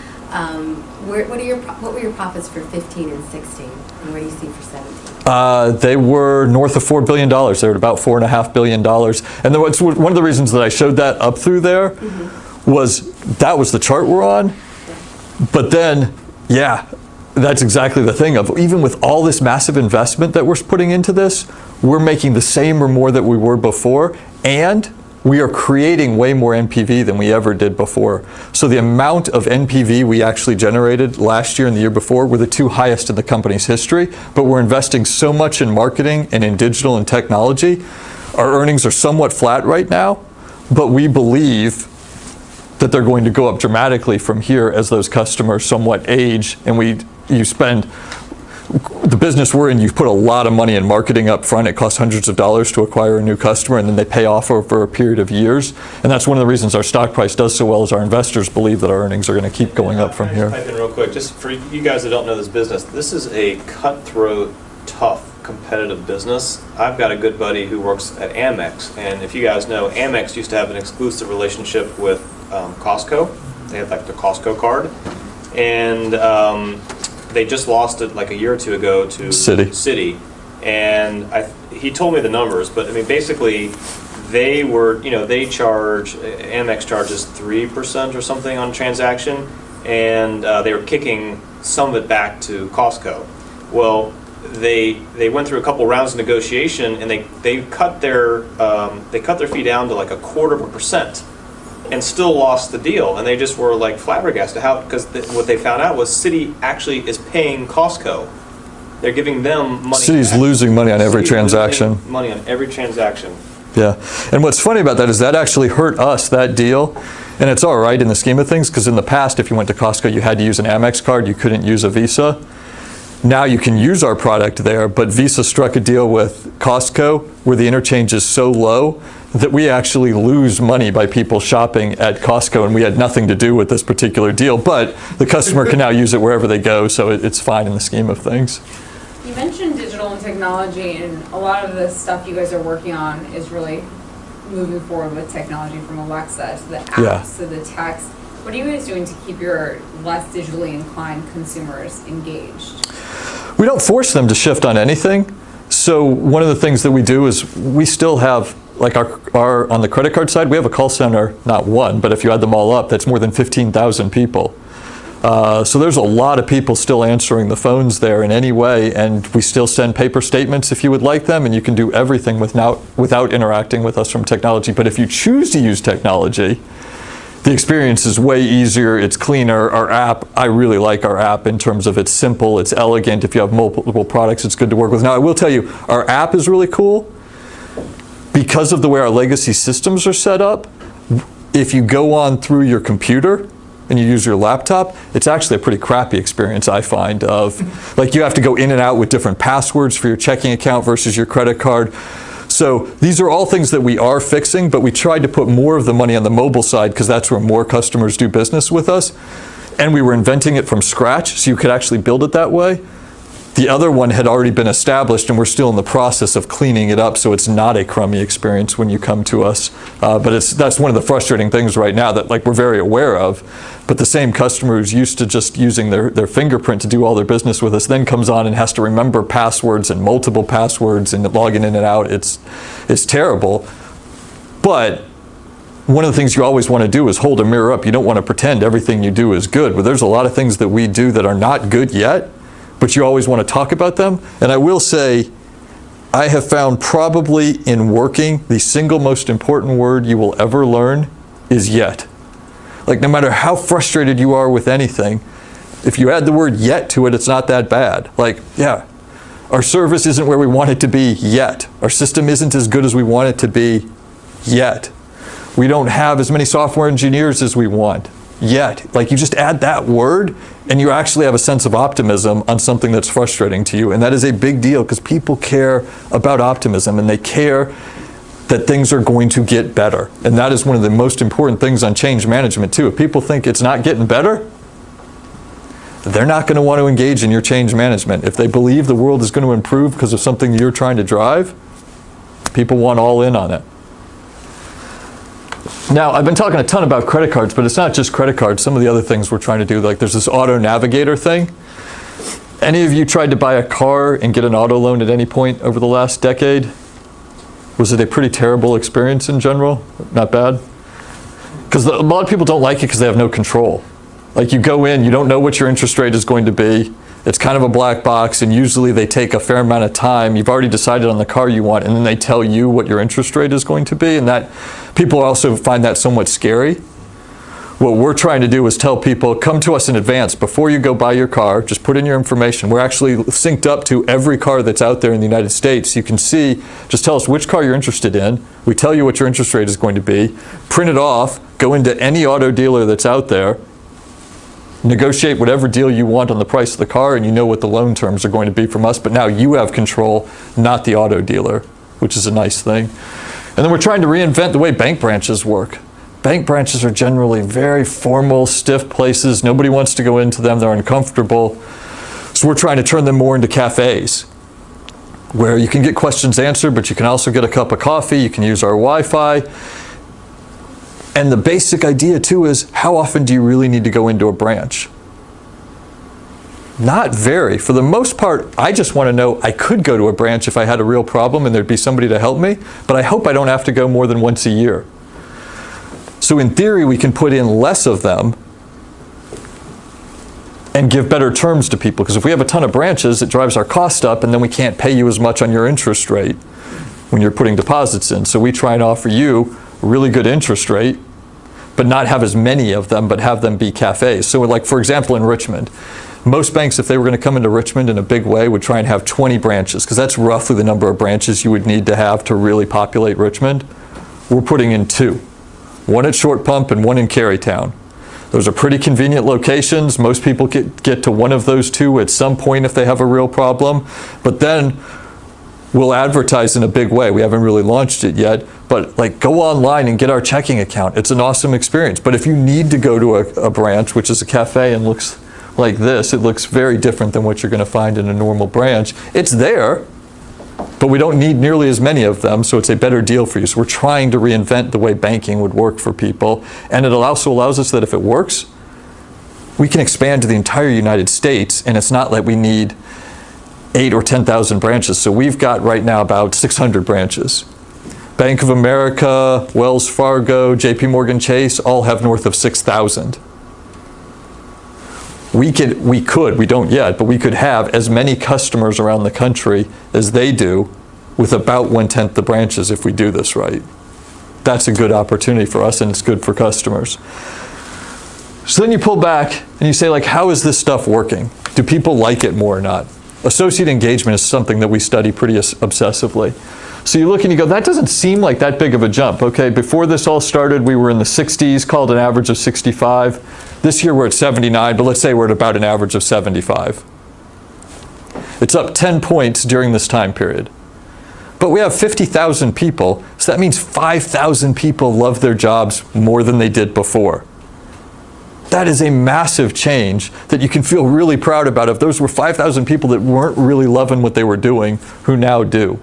What were your profits for 15 and 16, and where do you see for 17?
They were north of $4 billion. They were at about $4.5 billion. And then one of the reasons that I showed that up through there was that was the chart we're on. Yeah. But then, yeah, that's exactly the thing of even with all this massive investment that we're putting into this, we're making the same or more that we were before, and we are creating way more NPV than we ever did before. So the amount of NPV we actually generated last year and the year before were the two highest in the company's history, but we're investing so much in marketing and in digital and technology. Our earnings are somewhat flat right now, but we believe that they're going to go up dramatically from here as those customers somewhat age, and you spend, the business we're in, you put a lot of money in marketing up front. It costs hundreds of dollars to acquire a new customer, and then they pay off over a period of years. And that's one of the reasons our stock price does so well, is our investors believe that our earnings are going to keep going up from here.
Pipe in real quick, just for you guys that don't know this business, this is a cutthroat, tough, competitive business. I've got a good buddy who works at Amex, and if you guys know, Amex used to have an exclusive relationship with Costco. They had like the Costco card, and they just lost it like a year or two ago to Citi. And he told me the numbers, but I mean, basically, they were, they charge, Amex charges 3% or something on a transaction, and they were kicking some of it back to Costco. Well, they went through a couple rounds of negotiation, and they cut their fee down to like 0.25%, and still lost the deal. And they just were like flabbergasted because what they found out was Citi actually is paying Costco. They're giving them money.
Citi's losing money on every transaction.
Money on every transaction.
Yeah, and what's funny about that is that actually hurt us, that deal, and it's all right in the scheme of things, because in the past, if you went to Costco, you had to use an Amex card, you couldn't use a Visa. Now you can use our product there, but Visa struck a deal with Costco where the interchange is so low that we actually lose money by people shopping at Costco, and we had nothing to do with this particular deal, but the customer can now use it wherever they go, so it's fine in the scheme of things.
You mentioned digital and technology, and a lot of the stuff you guys are working on is really moving forward with technology, from Alexa to the apps to the text. What are you guys doing to keep your less digitally inclined consumers engaged?
We don't force them to shift on anything. So one of the things that we do is we still have, like our on the credit card side, we have a call center, not one, but if you add them all up, that's more than 15,000 people. So there's a lot of people still answering the phones there in any way, and we still send paper statements if you would like them, and you can do everything without interacting with us from technology. But if you choose to use technology, the experience is way easier, it's cleaner. Our app, I really like our app in terms of it's simple, it's elegant. If you have multiple products, it's good to work with. Now, I will tell you, our app is really cool because of the way our legacy systems are set up. If you go on through your computer and you use your laptop, it's actually a pretty crappy experience, I find, of like you have to go in and out with different passwords for your checking account versus your credit card. So these are all things that we are fixing, but we tried to put more of the money on the mobile side because that's where more customers do business with us. And we were inventing it from scratch, so you could actually build it that way. The other one had already been established, and we're still in the process of cleaning it up so it's not a crummy experience when you come to us. But that's one of the frustrating things right now that we're very aware of. But the same customer who's used to just using their fingerprint to do all their business with us then comes on and has to remember passwords and multiple passwords and logging in and out. It's terrible. But one of the things you always want to do is hold a mirror up. You don't want to pretend everything you do is good. But there's a lot of things that we do that are not good yet, but you always want to talk about them. And I will say, I have found probably in working, the single most important word you will ever learn is yet. Like, no matter how frustrated you are with anything, if you add the word yet to it, it's not that bad. Like, yeah, our service isn't where we want it to be yet. Our system isn't as good as we want it to be yet. We don't have as many software engineers as we want yet. Like, you just add that word and you actually have a sense of optimism on something that's frustrating to you. And that is a big deal because people care about optimism, and they care that things are going to get better. And that is one of the most important things on change management too. If people think it's not getting better, they're not going to want to engage in your change management. If they believe the world is going to improve because of something you're trying to drive, people want all in on it. Now, I've been talking a ton about credit cards, but it's not just credit cards. Some of the other things we're trying to do, like there's this auto navigator thing. Any of you tried to buy a car and get an auto loan at any point over the last decade? Was it a pretty terrible experience in general? Not bad? Because a lot of people don't like it because they have no control. Like, you go in, you don't know what your interest rate is going to be. It's kind of a black box, and usually they take a fair amount of time. You've already decided on the car you want, and then they tell you what your interest rate is going to be, and that people also find that somewhat scary. What we're trying to do is tell people, come to us in advance. Before you go buy your car, just put in your information. We're actually synced up to every car that's out there in the United States. You can see, just tell us which car you're interested in. We tell you what your interest rate is going to be. Print it off, go into any auto dealer that's out there, negotiate whatever deal you want on the price of the car, and you know what the loan terms are going to be from us. But now you have control, not the auto dealer, which is a nice thing. And then we're trying to reinvent the way bank branches work. Bank branches are generally very formal, stiff places. Nobody wants to go into them. They're uncomfortable. So we're trying to turn them more into cafes where you can get questions answered, but you can also get a cup of coffee. You can use our Wi-Fi. And the basic idea, too, is how often do you really need to go into a branch? Not very. For the most part, I just want to know I could go to a branch if I had a real problem and there'd be somebody to help me, but I hope I don't have to go more than once a year. So in theory, we can put in less of them and give better terms to people, because if we have a ton of branches, it drives our cost up, and then we can't pay you as much on your interest rate when you're putting deposits in. So we try and offer you a really good interest rate, but not have as many of them, but have them be cafes. So like, for example, in Richmond, most banks, if they were going to come into Richmond in a big way, would try and have 20 branches, because that's roughly the number of branches you would need to have to really populate Richmond. We're putting in 2, one at Short Pump and one in Carytown. Those are pretty convenient locations. Most people get to one of those 2 at some point if they have a real problem. But then we'll advertise in a big way. We haven't really launched it yet, but like, go online and get our checking account. It's an awesome experience. But if you need to go to a branch, which is a cafe and looks like this, it looks very different than what you're going to find in a normal branch. It's there, but we don't need nearly as many of them, so it's a better deal for you. So we're trying to reinvent the way banking would work for people, and it also allows us that if it works, we can expand to the entire United States, and it's not like we need 8 or 10,000 branches. So we've got right now about 600 branches. Bank of America, Wells Fargo, JP Morgan Chase all have north of 6,000. We don't yet, but we could have as many customers around the country as they do with about 1/10 the branches if we do this right. That's a good opportunity for us, and it's good for customers. So then you pull back and you say, like, how is this stuff working? Do people like it more or not? Associate engagement is something that we study pretty obsessively. So you look and you go, that doesn't seem like that big of a jump. Okay, before this all started, we were in the 60s, called an average of 65. This year we're at 79, but let's say we're at about an average of 75. It's up 10 points during this time period. But we have 50,000 people, so that means 5,000 people love their jobs more than they did before. That is a massive change that you can feel really proud about. If those were 5,000 people that weren't really loving what they were doing, who now do.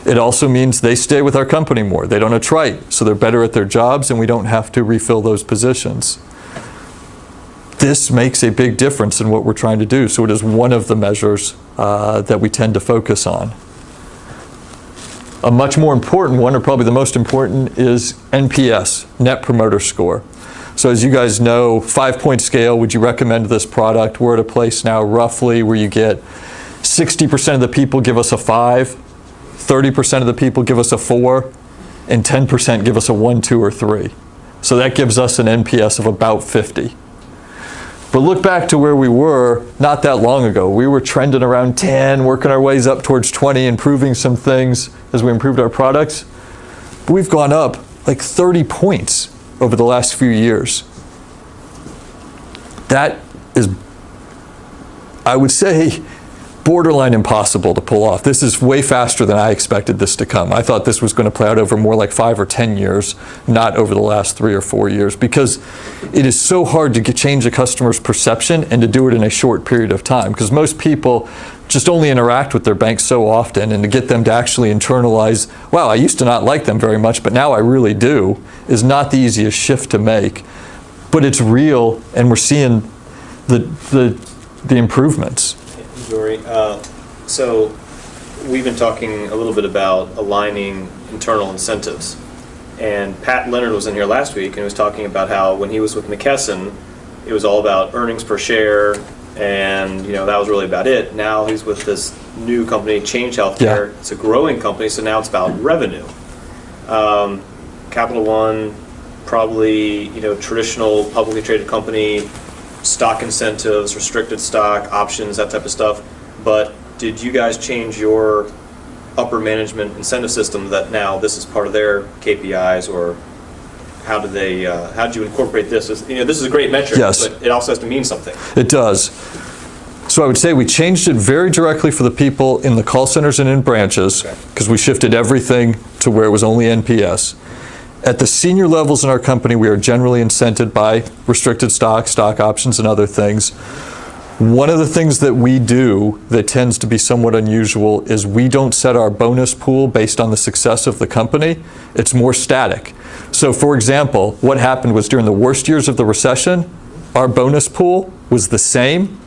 It also means they stay with our company more. They don't attrite, so they're better at their jobs, and we don't have to refill those positions. This makes a big difference in what we're trying to do, so it is one of the measures that we tend to focus on. A much more important one, or probably the most important, is NPS, Net Promoter Score. So as you guys know, 5-point scale, would you recommend this product? We're at a place now roughly where you get 60% of the people give us a 5, 30% of the people give us a 4, and 10% give us a 1, 2, or 3. So that gives us an NPS of about 50. But look back to where we were not that long ago. We were trending around 10, working our ways up towards 20, improving some things as we improved our products. But we've gone up like 30 points over the last few years. That is, I would say, borderline impossible to pull off. This is way faster than I expected this to come. I thought this was going to play out over more like 5 or 10 years, not over the last 3 or 4 years, because it is so hard to change a customer's perception and to do it in a short period of time, because most people just only interact with their bank so often, and to get them to actually internalize, wow, I used to not like them very much, but now I really do, is not the easiest shift to make. But it's real, and we're seeing the improvements.
Jory, so we've been talking a little bit about aligning internal incentives, and Pat Leonard was in here last week and was talking about how when he was with McKesson, it was all about earnings per share, and that was really about it. Now he's with this new company, Change Healthcare. Yeah. It's a growing company, so now it's about revenue. Capital One, probably traditional publicly traded company, stock incentives, restricted stock, options, that type of stuff. But did you guys change your upper management incentive system that now this is part of their KPIs, or how did you incorporate this? This is a great metric, yes, but it also has to mean something.
It does. So I would say we changed it very directly for the people in the call centers and in branches, because we shifted everything to where it was only NPS. At the senior levels in our company, we are generally incented by restricted stock, stock options, and other things. One of the things that we do that tends to be somewhat unusual is we don't set our bonus pool based on the success of the company. It's more static. So for example, what happened was during the worst years of the recession, our bonus pool was the same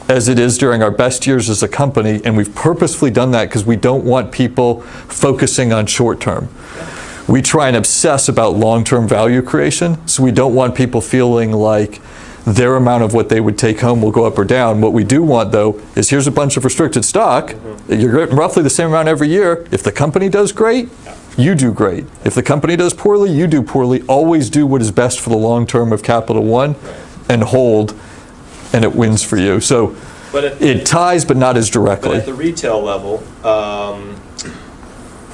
as it is during our best years as a company, and we've purposefully done that because we don't want people focusing on short term. We try and obsess about long-term value creation, so we don't want people feeling like their amount of what they would take home will go up or down. What we do want, though, is here's a bunch of restricted stock. You're getting roughly the same amount every year. If the company does great, you do great. If the company does poorly, you do poorly. Always do what is best for the long term of Capital One and hold, and it wins for you. So it ties, but not as directly.
But at the retail level,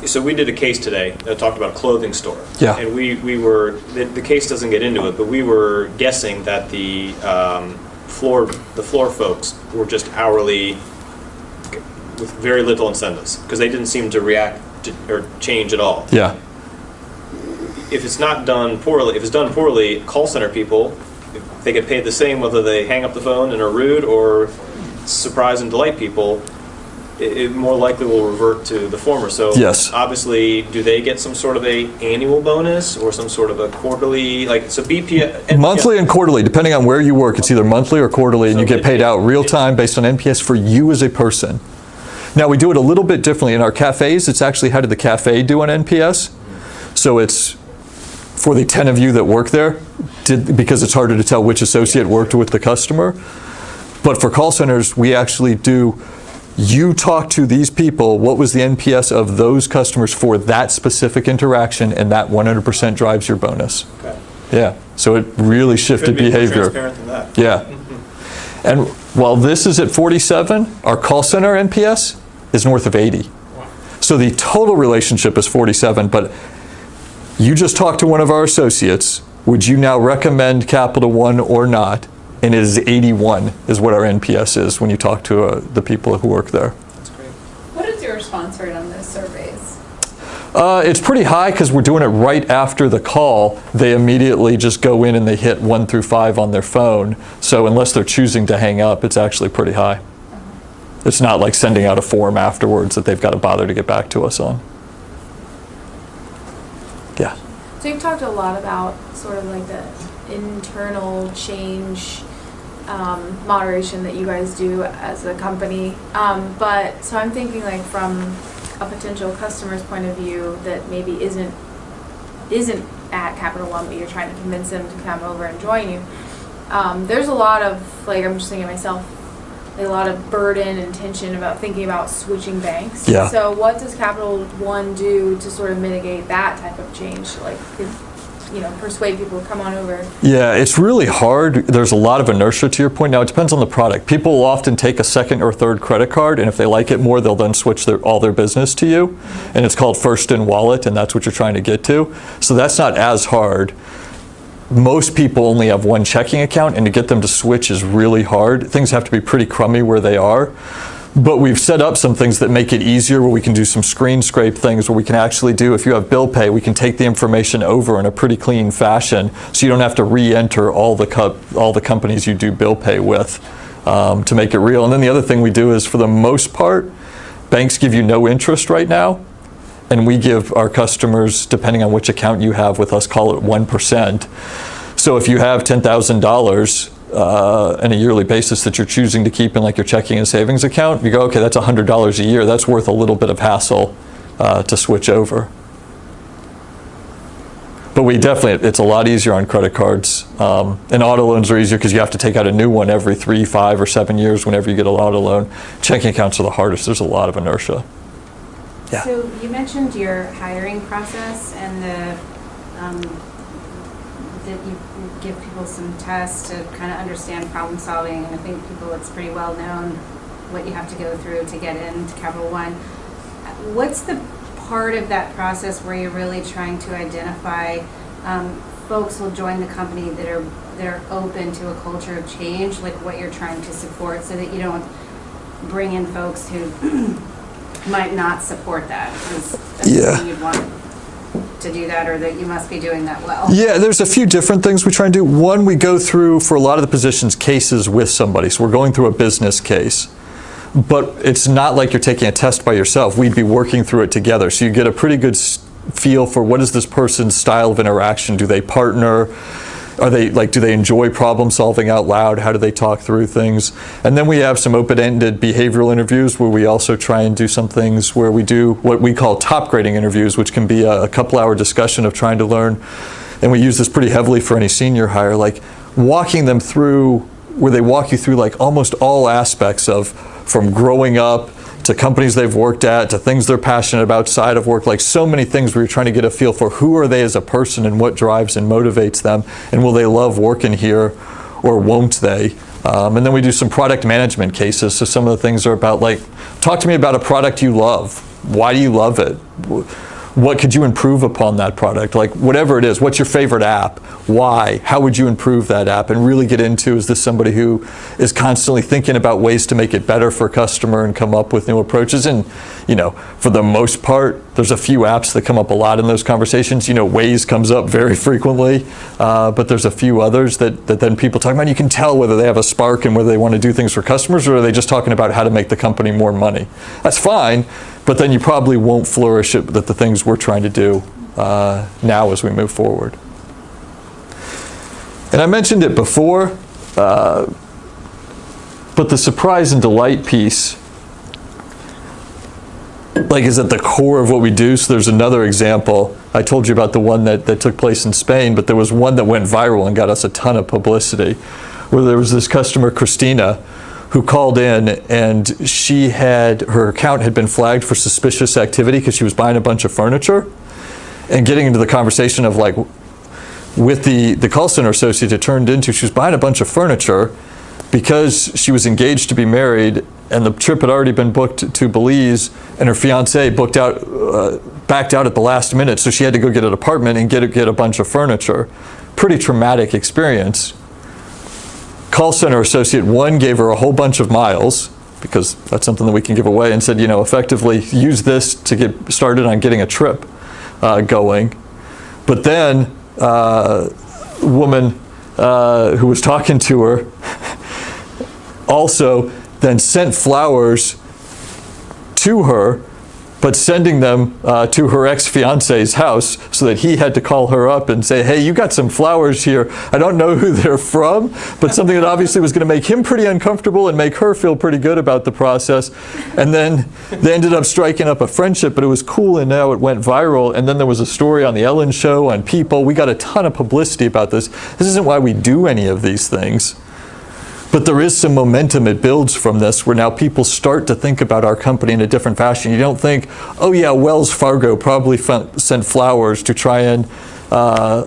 so we did a case today that talked about a clothing store.
Yeah.
And we were, the case doesn't get into it, but we were guessing that the floor folks were just hourly with very little incentives because they didn't seem to react to, or change at all.
Yeah.
If it's not done poorly, if it's done poorly, call center people, if they get paid the same whether they hang up the phone and are rude or surprise and delight people, it more likely will revert to the former. So
yes.
Obviously, do they get some sort of a annual bonus or some sort of a quarterly, like, so BP?
Monthly and quarterly, depending on where you work. It's either monthly or quarterly, and you get paid out real time based on NPS for you as a person. Now, we do it a little bit differently. In our cafes, it's actually how did the cafe do on NPS? So it's for the 10 of you that work there, because it's harder to tell which associate worked with the customer. But for call centers, we actually do, you talk to these people, what was the NPS of those customers for that specific interaction, and that 100% drives your bonus.
Okay.
Yeah, so it really shifted behavior.
More transparent than that.
Yeah. And while this is at 47, our call center NPS is north of 80.
Wow.
So the total relationship is 47, but you just talked to one of our associates. Would you now recommend Capital One or not? And it is 81 is what our NPS is when you talk to the people who work there.
That's great.
What is your response rate on those surveys?
It's pretty high because we're doing it right after the call. They immediately just go in and they hit 1 through 5 on their phone. So unless they're choosing to hang up, it's actually pretty high. It's not like sending out a form afterwards that they've got to bother to get back to us on. Yeah.
So you've talked a lot about sort of like the internal change moderation that you guys do as a company. But so I'm thinking like from a potential customer's point of view that maybe isn't at Capital One, but you're trying to convince them to come over and join you. There's a lot of, like, I'm just thinking to myself, a lot of burden and tension about thinking about switching banks.
Yeah.
So what does Capital One do to sort of mitigate that type of change? Like, persuade people to come on over?
Yeah, it's really hard. There's a lot of inertia to your point. Now, it depends on the product. People will often take a second or third credit card, and if they like it more, they'll then switch all their business to you. And it's called first in wallet, and that's what you're trying to get to. So that's not as hard. Most people only have one checking account, and to get them to switch is really hard. Things have to be pretty crummy where they are. But we've set up some things that make it easier, where we can do some screen scrape things, where we can actually do, if you have bill pay, we can take the information over in a pretty clean fashion, so you don't have to re-enter all the companies you do bill pay with to make it real. And then the other thing we do is, for the most part, banks give you no interest right now, and we give our customers, depending on which account you have with us, call it 1%. So if you have $10,000 on a yearly basis that you're choosing to keep in like your checking and savings account, you go, okay, that's $100 a year. That's worth a little bit of hassle to switch over. But we definitely, it's a lot easier on credit cards. And auto loans are easier because you have to take out a new one every 3, 5, or 7 years whenever you get an auto loan. Checking accounts are the hardest. There's a lot of inertia. Yeah.
So you mentioned your hiring process and that you give people some tests to kind of understand problem solving, and I think it's pretty well known what you have to go through to get into Capital One. What's the part of that process where you're really trying to identify folks will join the company that are open to a culture of change, like what you're trying to support, so that you don't bring in folks who might not support that?
Yeah.
You'd want to do that, or that you must be doing that well?
Yeah, there's a few different things we try and do. One, we go through, for a lot of the positions, cases with somebody. So we're going through a business case. But it's not like you're taking a test by yourself. We'd be working through it together. So you get a pretty good feel for what is this person's style of interaction. Do they partner? Are they like, do they enjoy problem solving out loud? How do they talk through things? And then we have some open-ended behavioral interviews where we also try and do some things where we do what we call top grading interviews, which can be a couple-hour discussion of trying to learn. And we use this pretty heavily for any senior hire, like walking them through, where they walk you through like almost all aspects of, from growing up to companies they've worked at, to things they're passionate about outside of work, like so many things where you're trying to get a feel for who are they as a person and what drives and motivates them, and will they love working here or won't they? And then we do some product management cases. So some of the things are about like, talk to me about a product you love. Why do you love it? What could you improve upon that product? Like whatever it is, what's your favorite app? Why? How would you improve that app? And really get into, is this somebody who is constantly thinking about ways to make it better for a customer and come up with new approaches? And, you know, for the most part, there's a few apps that come up a lot in those conversations. You know, Waze comes up very frequently, but there's a few others that then people talk about. You can tell whether they have a spark and whether they want to do things for customers, or are they just talking about how to make the company more money. That's fine, but then you probably won't flourish at the things we're trying to do now as we move forward. And I mentioned it before, but the surprise and delight piece like is at the core of what we do. So there's another example. I told you about the one that took place in Spain, but there was one that went viral and got us a ton of publicity, where there was this customer, Christina, who called in, and her account had been flagged for suspicious activity because she was buying a bunch of furniture. And getting into the conversation of like, with the call center associate, it turned into she was buying a bunch of furniture because she was engaged to be married, and the trip had already been booked to Belize, and her fiance backed out at the last minute, so she had to go get an apartment and get a bunch of furniture. Pretty traumatic experience. Call center associate one gave her a whole bunch of miles, because that's something that we can give away, and said, you know, effectively use this to get started on getting a trip going. But then the woman who was talking to her also then sent flowers to her, but sending them to her ex-fiance's house, so that he had to call her up and say, hey, you got some flowers here. I don't know who they're from, but something that obviously was going to make him pretty uncomfortable and make her feel pretty good about the process. And then they ended up striking up a friendship, but it was cool, and now it went viral. And then there was a story on the Ellen Show, on People. We got a ton of publicity about this. This isn't why we do any of these things. But there is some momentum it builds from this, where now people start to think about our company in a different fashion. You don't think, oh yeah, Wells Fargo probably sent flowers to try and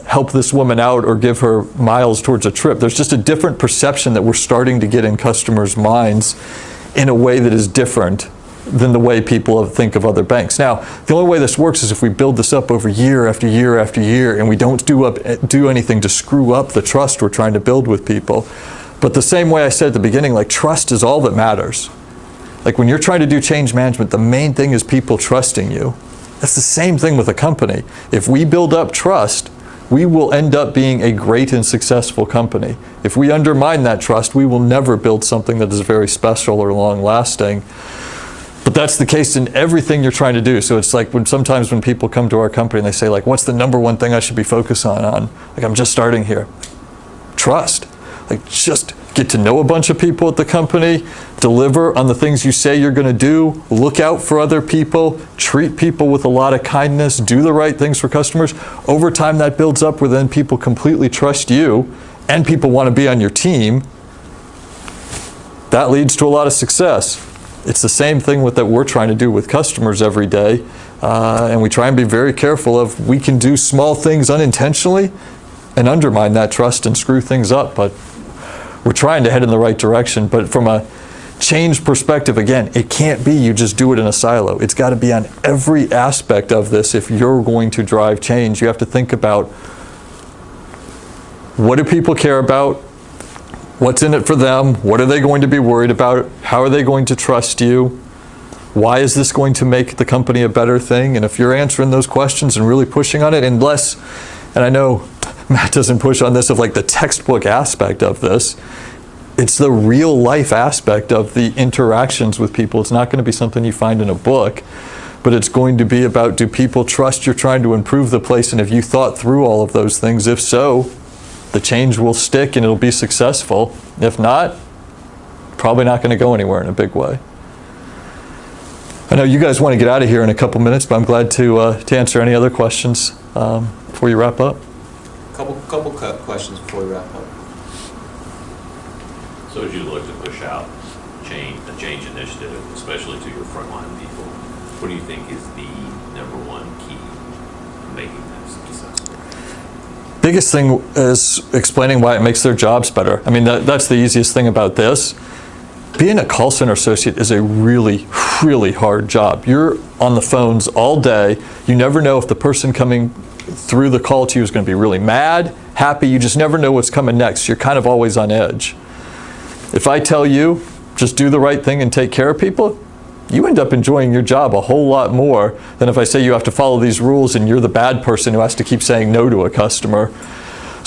help this woman out or give her miles towards a trip. There's just a different perception that we're starting to get in customers' minds in a way that is different than the way people think of other banks. Now, the only way this works is if we build this up over year after year after year, and we don't do anything to screw up the trust we're trying to build with people. But the same way I said at the beginning, like, trust is all that matters. Like, when you're trying to do change management, the main thing is people trusting you. That's the same thing with a company. If we build up trust, we will end up being a great and successful company. If we undermine that trust, we will never build something that is very special or long-lasting. But that's the case in everything you're trying to do. So it's like sometimes when people come to our company and they say, like, what's the number one thing I should be focused on? Like, I'm just starting here. Trust. Like, just get to know a bunch of people at the company, deliver on the things you say you're going to do, look out for other people, treat people with a lot of kindness, do the right things for customers. Over time, that builds up where then people completely trust you and people want to be on your team. That leads to a lot of success. It's the same thing that we're trying to do with customers every day. And we try and be very careful of, we can do small things unintentionally and undermine that trust and screw things up. But we're trying to head in the right direction. But from a change perspective, again, it can't be you just do it in a silo. It's got to be on every aspect of this. If you're going to drive change, you have to think about, what do people care about? What's in it for them? What are they going to be worried about? How are they going to trust you? Why is this going to make the company a better thing? And if you're answering those questions and really pushing on it, and I know Matt doesn't push on this of like the textbook aspect of this, it's the real life aspect of the interactions with people. It's not going to be something you find in a book, but it's going to be about, do people trust you're trying to improve the place? And have you thought through all of those things? If so, the change will stick and it'll be successful. If not, probably not going to go anywhere in a big way. I know you guys want to get out of here in a couple minutes, but I'm glad to answer any other questions before you wrap up.
Couple questions before we wrap up.
So as you look to push out a change initiative, especially to your frontline people, what do you think is the #1 key to making that successful?
Biggest thing is explaining why it makes their jobs better. I mean, that's the easiest thing about this. Being a call center associate is a really, really hard job. You're on the phones all day. You never know if the person coming through the call to you is going to be really mad, happy. You just never know what's coming next. You're kind of always on edge. If I tell you, just do the right thing and take care of people, you end up enjoying your job a whole lot more than if I say you have to follow these rules and you're the bad person who has to keep saying no to a customer.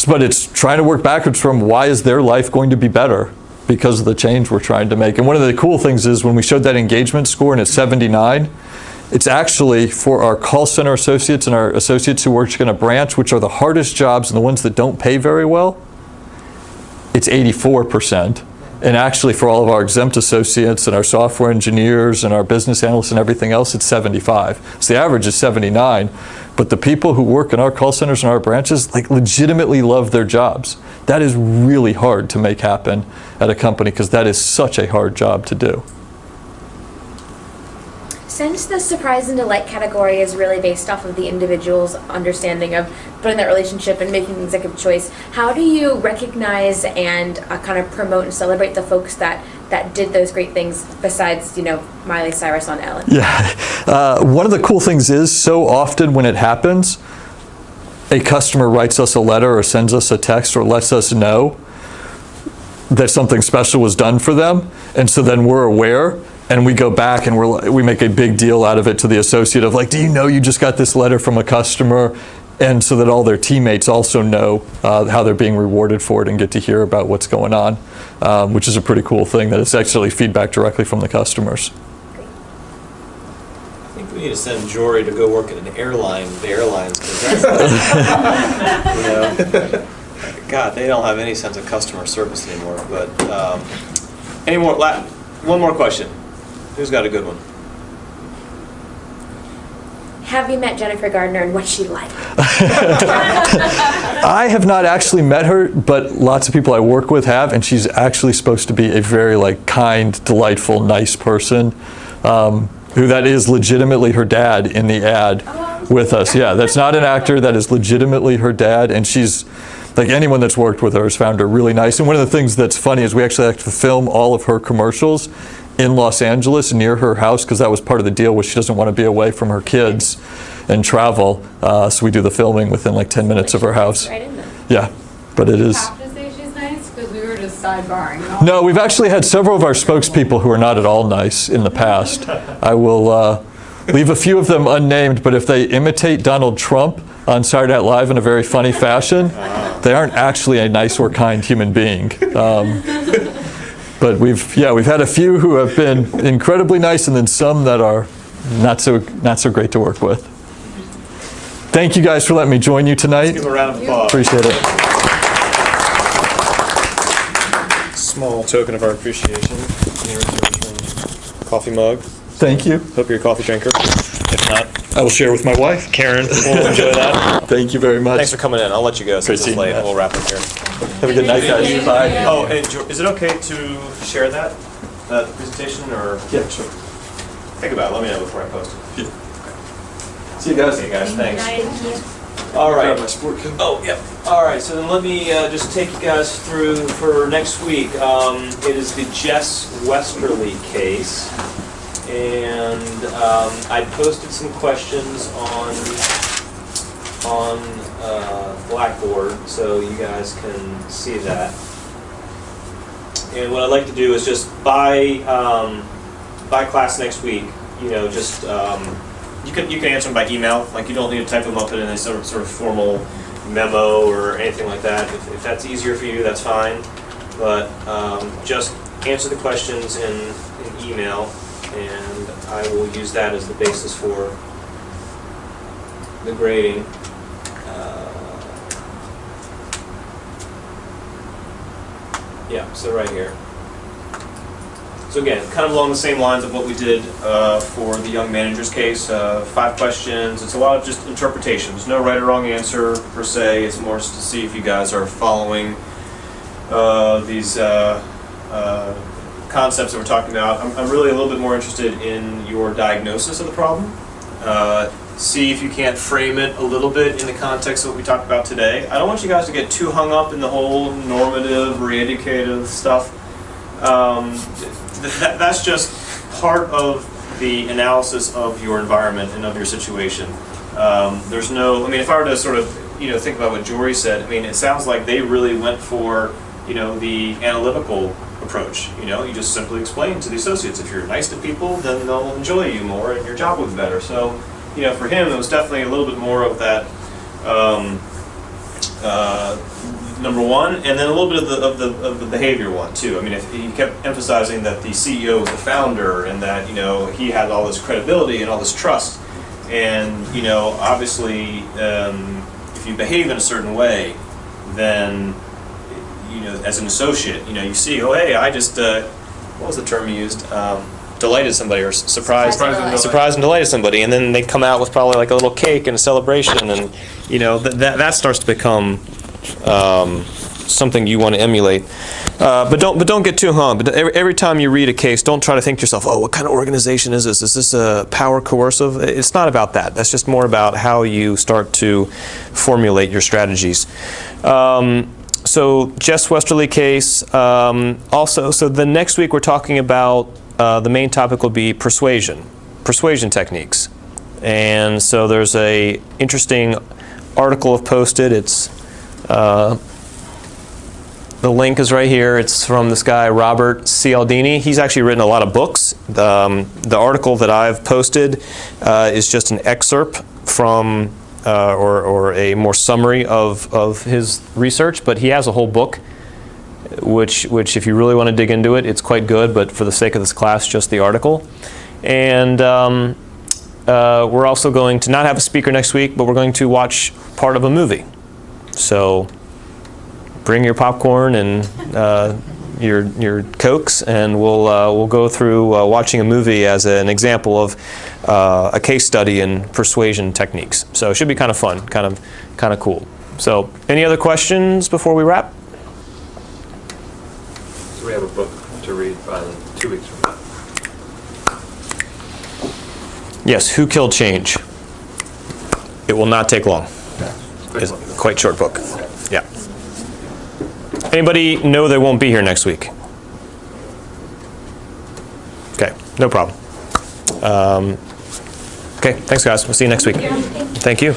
But it's trying to work backwards from why is their life going to be better because of the change we're trying to make. And one of the cool things is when we showed that engagement score and it's 79, it's actually for our call center associates and our associates who work in a branch, which are the hardest jobs and the ones that don't pay very well, it's 84%. And actually for all of our exempt associates and our software engineers and our business analysts and everything else, it's 75. So the average is 79. But the people who work in our call centers and our branches like legitimately love their jobs. That is really hard to make happen at a company because that is such a hard job to do.
Since the surprise and delight category is really based off of the individual's understanding of building that relationship and making the executive choice, how do you recognize and kind of promote and celebrate the folks that did those great things besides, Miley Cyrus on Ellen?
Yeah. One of the cool things is so often when it happens, a customer writes us a letter or sends us a text or lets us know that something special was done for them. And so then we're aware. And we go back and we make a big deal out of it to the associate of like, do you know you just got this letter from a customer? And so that all their teammates also know how they're being rewarded for it and get to hear about what's going on, which is a pretty cool thing that it's actually feedback directly from the customers.
I think we need to send Jory to go work at an airline, the airlines, because God, they don't have any sense of customer service anymore. But one more question. Who's got a good one?
Have you met Jennifer Gardner and what's she like?
I have not actually met her, but lots of people I work with have, and she's actually supposed to be a very kind, delightful, nice person. Who that is legitimately her dad in the ad with us. Yeah, that's not an actor. That is legitimately her dad, and she's like anyone that's worked with her has found her really nice. And one of the things that's funny is we actually have to film all of her commercials in Los Angeles near her house because that was part of the deal, which she doesn't want to be away from her kids and travel. So we do the filming within 10 minutes of her house.
Right in there.
Yeah, but it is.
You have to say she's nice because we were just sidebarring.
No, we've actually had several of our spokespeople who are not at all nice in the past. I will leave a few of them unnamed, but if they imitate Donald Trump on Saturday Night Live in a very funny fashion, they aren't actually a nice or kind human being. But we've had a few who have been incredibly nice, and then some that are not so great to work with. Thank you guys for letting me join you tonight.
Let's give a round of applause.
Appreciate it.
Small token of our appreciation. Coffee mug.
Thank you.
Hope you're a coffee drinker. If not,
I will share with my wife.
Karen will enjoy that.
Thank you very much.
Thanks for coming in. I'll let you go since it's late. We'll wrap up here.
Have a good night, guys. Bye.
Oh, and is it okay to share that presentation or?
Yeah, sure.
Think about it. Let me know before I post it.
Yeah. See you guys.
Okay, guys. Thanks.
Thank you.
All right.
Grab my sport coat.
Oh, yep. All right. So then let me just take you guys through for next week. It is the Jess Westerly case. And I posted some questions on Blackboard, so you guys can see that. And what I'd like to do is just by class next week, just you can answer them by email. Like you don't need to type them up in a sort of formal memo or anything like that. If that's easier for you, that's fine. But just answer the questions in email. And I will use that as the basis for the grading. Yeah, so right here. So again, kind of along the same lines of what we did for the young manager's case. 5 questions. It's a lot of just interpretation. There's no right or wrong answer per se. It's more just to see if you guys are following these concepts that we're talking about. I'm really a little bit more interested in your diagnosis of the problem. See if you can't frame it a little bit in the context of what we talked about today. I don't want you guys to get too hung up in the whole normative, re-educative stuff. That's just part of the analysis of your environment and of your situation. There's no, I mean, if I were to sort of, think about what Jory said, I mean, it sounds like they really went for, the analytical approach. You just simply explain to the associates, if you're nice to people, then they'll enjoy you more and your job will be better. So, for him, it was definitely a little bit more of that, number one, and then a little bit of the behavior one too. I mean, if he kept emphasizing that the CEO was the founder and that he had all this credibility and all this trust, and obviously if you behave in a certain way, then as an associate, you see, oh hey, I just what was the term you used? Delighted somebody or surprised and delighted somebody, and then they come out with probably like a little cake and a celebration, and that starts to become something you want to emulate, but don't get too hung. But every time you read a case, don't try to think to yourself, oh, what kind of organization is this? Is this a power coercive? It's not about that. That's just more about how you start to formulate your strategies. So Jess Westerly case. Also, so the next week we're talking about the main topic will be persuasion techniques, and so there's a interesting article I've posted. It's the link is right here. It's from this guy, Robert Cialdini. He's actually written a lot of books. The article that I've posted is just an excerpt from, or a more summary of his research, but he has a whole book, which if you really want to dig into it, it's quite good, but for the sake of this class, just the article. And we're also going to not have a speaker next week, but we're going to watch part of a movie. So bring your popcorn and your Cokes, and we'll go through watching a movie as an example of a case study in persuasion techniques. So it should be kind of fun, kind of cool. So any other questions before we wrap?
So we have a book to read probably 2 weeks from now.
Yes, Who Killed Change? It will not take long. It's a quite short book. Yeah. Anybody know they won't be here next week? Okay, no problem. Okay, thanks guys. We'll see you next week. Thank you.